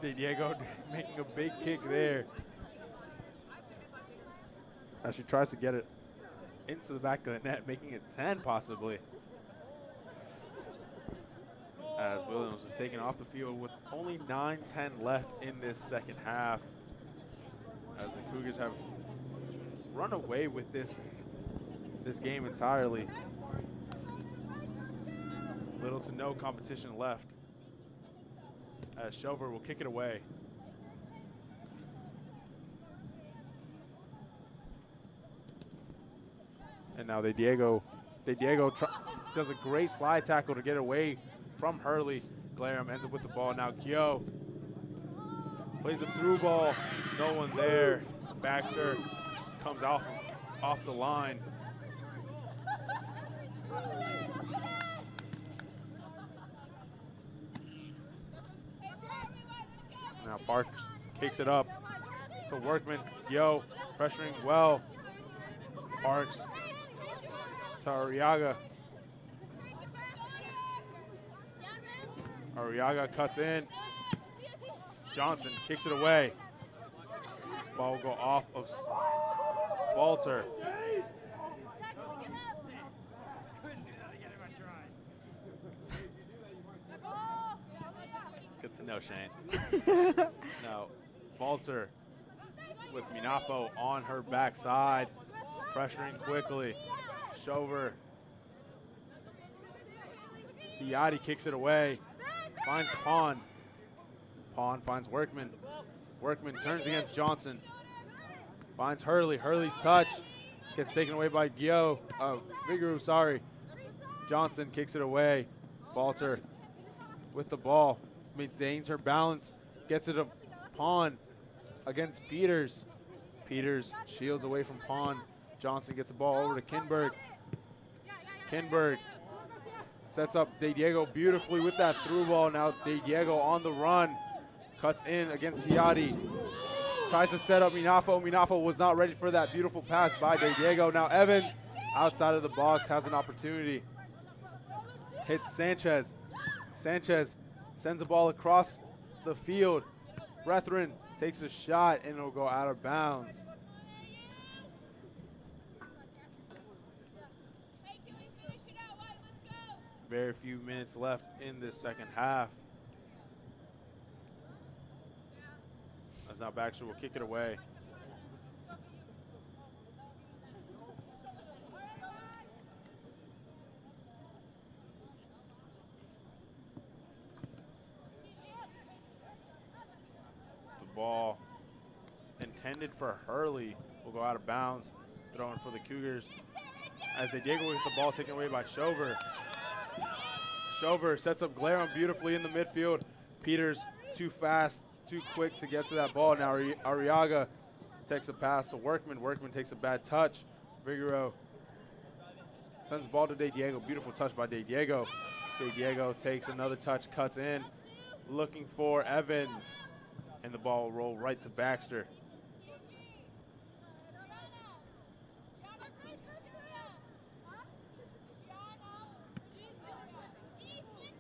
De Diego making a big kick there. As she tries to get it into the back of the net, making it 10 possibly. As Williams is taken off the field with only 9:10 left in this second half. As the Cougars have run away with this game entirely. Little to no competition left. As Shover will kick it away. And now De Diego does a great slide tackle to get away from Hurley. Glarum ends up with the ball. Now Gyo plays a through ball. No one there. Baxter comes off the line. Now Parks kicks it up to Workman. Gyo pressuring well. Parks to Arriaga. Arriaga cuts in. Johnson kicks it away. Ball will go off of Walter. Good to know, Shane. Now, Walter with Minafo on her backside, pressuring quickly. Shover. Ciotti kicks it away. Finds Pond. Pond finds Workman. Workman turns against Johnson. Finds Hurley. Hurley's touch gets taken away by Viguru, sorry. Johnson kicks it away. Falter with the ball. Maintains her balance. Gets it to Pond against Peters. Peters shields away from Pond. Johnson gets the ball over to Kinberg. Kinberg sets up De Diego beautifully with that through ball. Now De Diego on the run. Cuts in against Ciotti. Tries to set up Minafo. Minafo was not ready for that beautiful pass by De Diego. Now Evans outside of the box has an opportunity. Hits Sanchez. Sanchez sends the ball across the field. Brethren takes a shot, and it'll go out of bounds. Very few minutes left in this second half. As now Baxter will kick it away. The ball intended for Hurley will go out of bounds. Throwing for the Cougars as they dig with the ball taken away by Shover. Shover sets up Glarum beautifully in the midfield. Peters too fast, too quick to get to that ball. Now Arriaga takes a pass to Workman. Workman takes a bad touch. Figueroa sends the ball to De Diego. Beautiful touch by De Diego. De Diego takes another touch, cuts in, looking for Evans. And the ball will roll right to Baxter.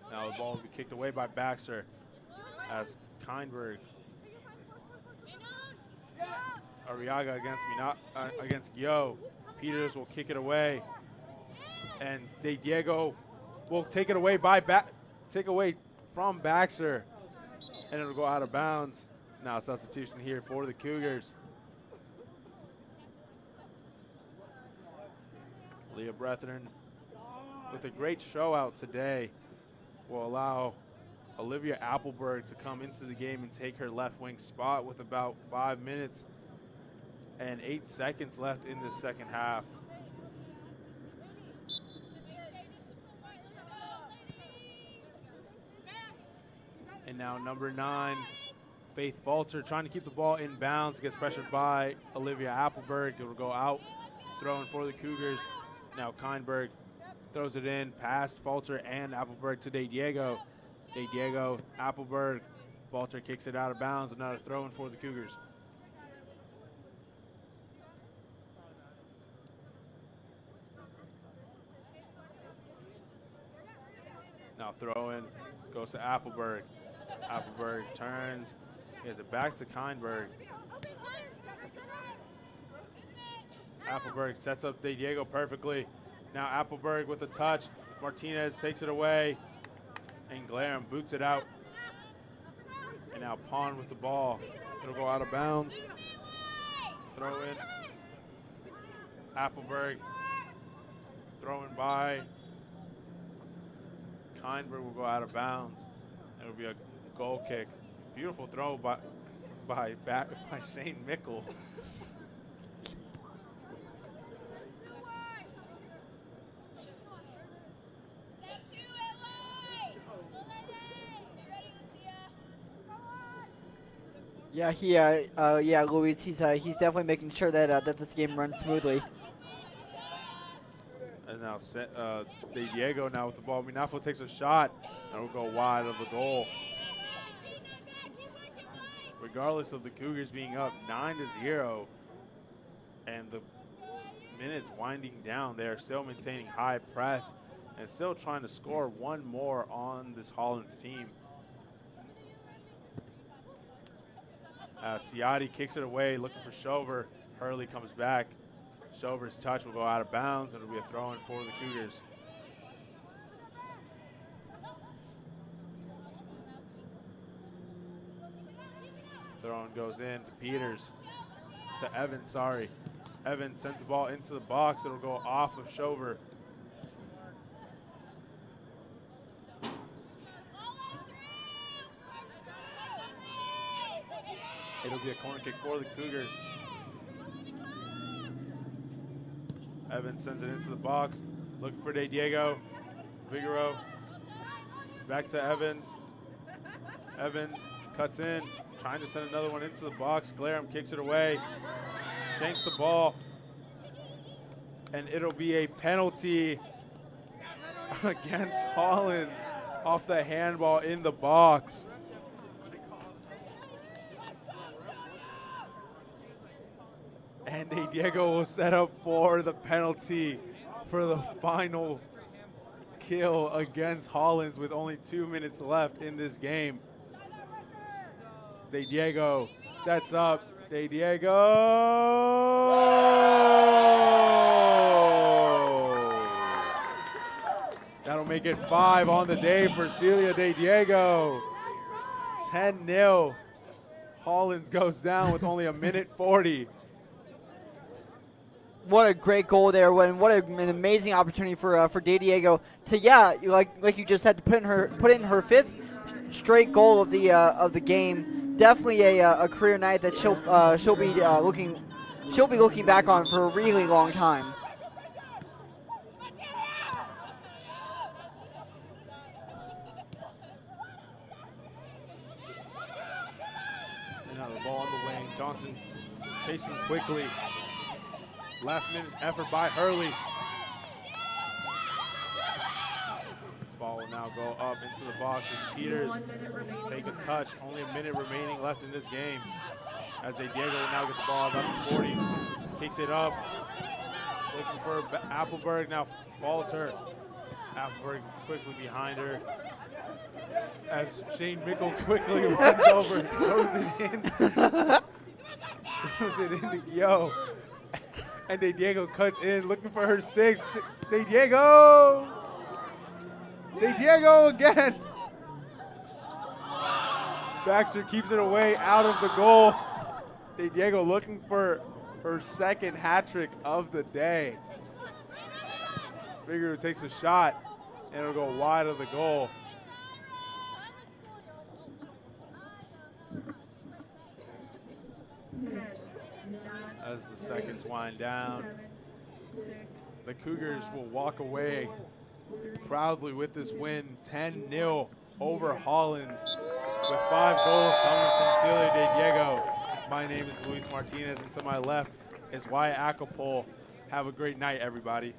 Now the ball will be kicked away by Baxter as Kindberg. Arriaga against Gio. Peters will kick it away. And De Diego will take it away from Baxter. And it'll go out of bounds. Now substitution here for the Cougars. Leah Brethren with a great show out today will allow Olivia Appleberg to come into the game and take her left wing spot with about 5 minutes and 8 seconds left in the second half. And now number 9, Faith Falter, trying to keep the ball in bounds, gets pressured by Olivia Appleberg. It will go out, throwing for the Cougars. Now Kindberg throws it in past Falter and Appleberg to De Diego. De Diego, Appleberg, Falter kicks it out of bounds. Another throw-in for the Cougars. Now throw-in goes to Appleberg. Appleberg turns, gives it back to Kindberg. Appleberg sets up De Diego perfectly. Now Appleberg with a touch. Martinez takes it away. And Glarum boots it out. And now Pond with the ball. It'll go out of bounds. Throw in. Appleberg. Throwing by. Kindberg will go out of bounds. It'll be a goal kick. Beautiful throw by Shane Mickle. Yeah, Luis. He's definitely making sure that that this game runs smoothly. And now De Diego now with the ball. Minafo takes a shot and will go wide of the goal. Regardless of the Cougars being up 9-0 and the minutes winding down, they are still maintaining high press and still trying to score one more on this Hollins team. Ciati kicks it away, looking for Shover. Hurley comes back. Shover's touch will go out of bounds, and it'll be a throw-in for the Cougars. Throw-in goes in to Peters. To Evans, sorry. Evans sends the ball into the box. It'll go off of Shover. It'll be a corner kick for the Cougars. Evans sends it into the box, looking for De Diego. Figueroa, back to Evans. Evans cuts in, trying to send another one into the box. Glarum kicks it away, shanks the ball, and it'll be a penalty against Hollins off the handball in the box. And De Diego will set up for the penalty for the final kill against Hollins with only 2 minutes left in this game. De Diego sets up. De Diego. That'll make it 5 on the day for Celia De Diego. 10-0. Hollins goes down with only a minute 40. What a great goal there! What an amazing opportunity for De Diego to like you just said, to put in her 5th straight goal of the game. Definitely a career night that she'll be looking back on for a really long time. And now the ball on the wing. Johnson chasing quickly. Last minute effort by Hurley. Ball will now go up into the box as Peters take a touch. Only a minute remaining left in this game. As De Diego will now get the ball about the 40. Kicks it up. Looking for Appleberg. Now Falter. Appleberg quickly behind her. As Shane Mickle quickly runs over and throws it in. Throws it into Yo. And De Diego cuts in, looking for her 6th. De Diego! De Diego again! Baxter keeps it away out of the goal. De Diego looking for her 2nd hat trick of the day. Figure takes a shot, and it'll go wide of the goal. As the seconds wind down, the Cougars will walk away proudly with this win, 10-0 over Hollins, with 5 goals coming from Celia De Diego. My name is Luis Martinez, and to my left is Wyatt Acapole. Have a great night, everybody.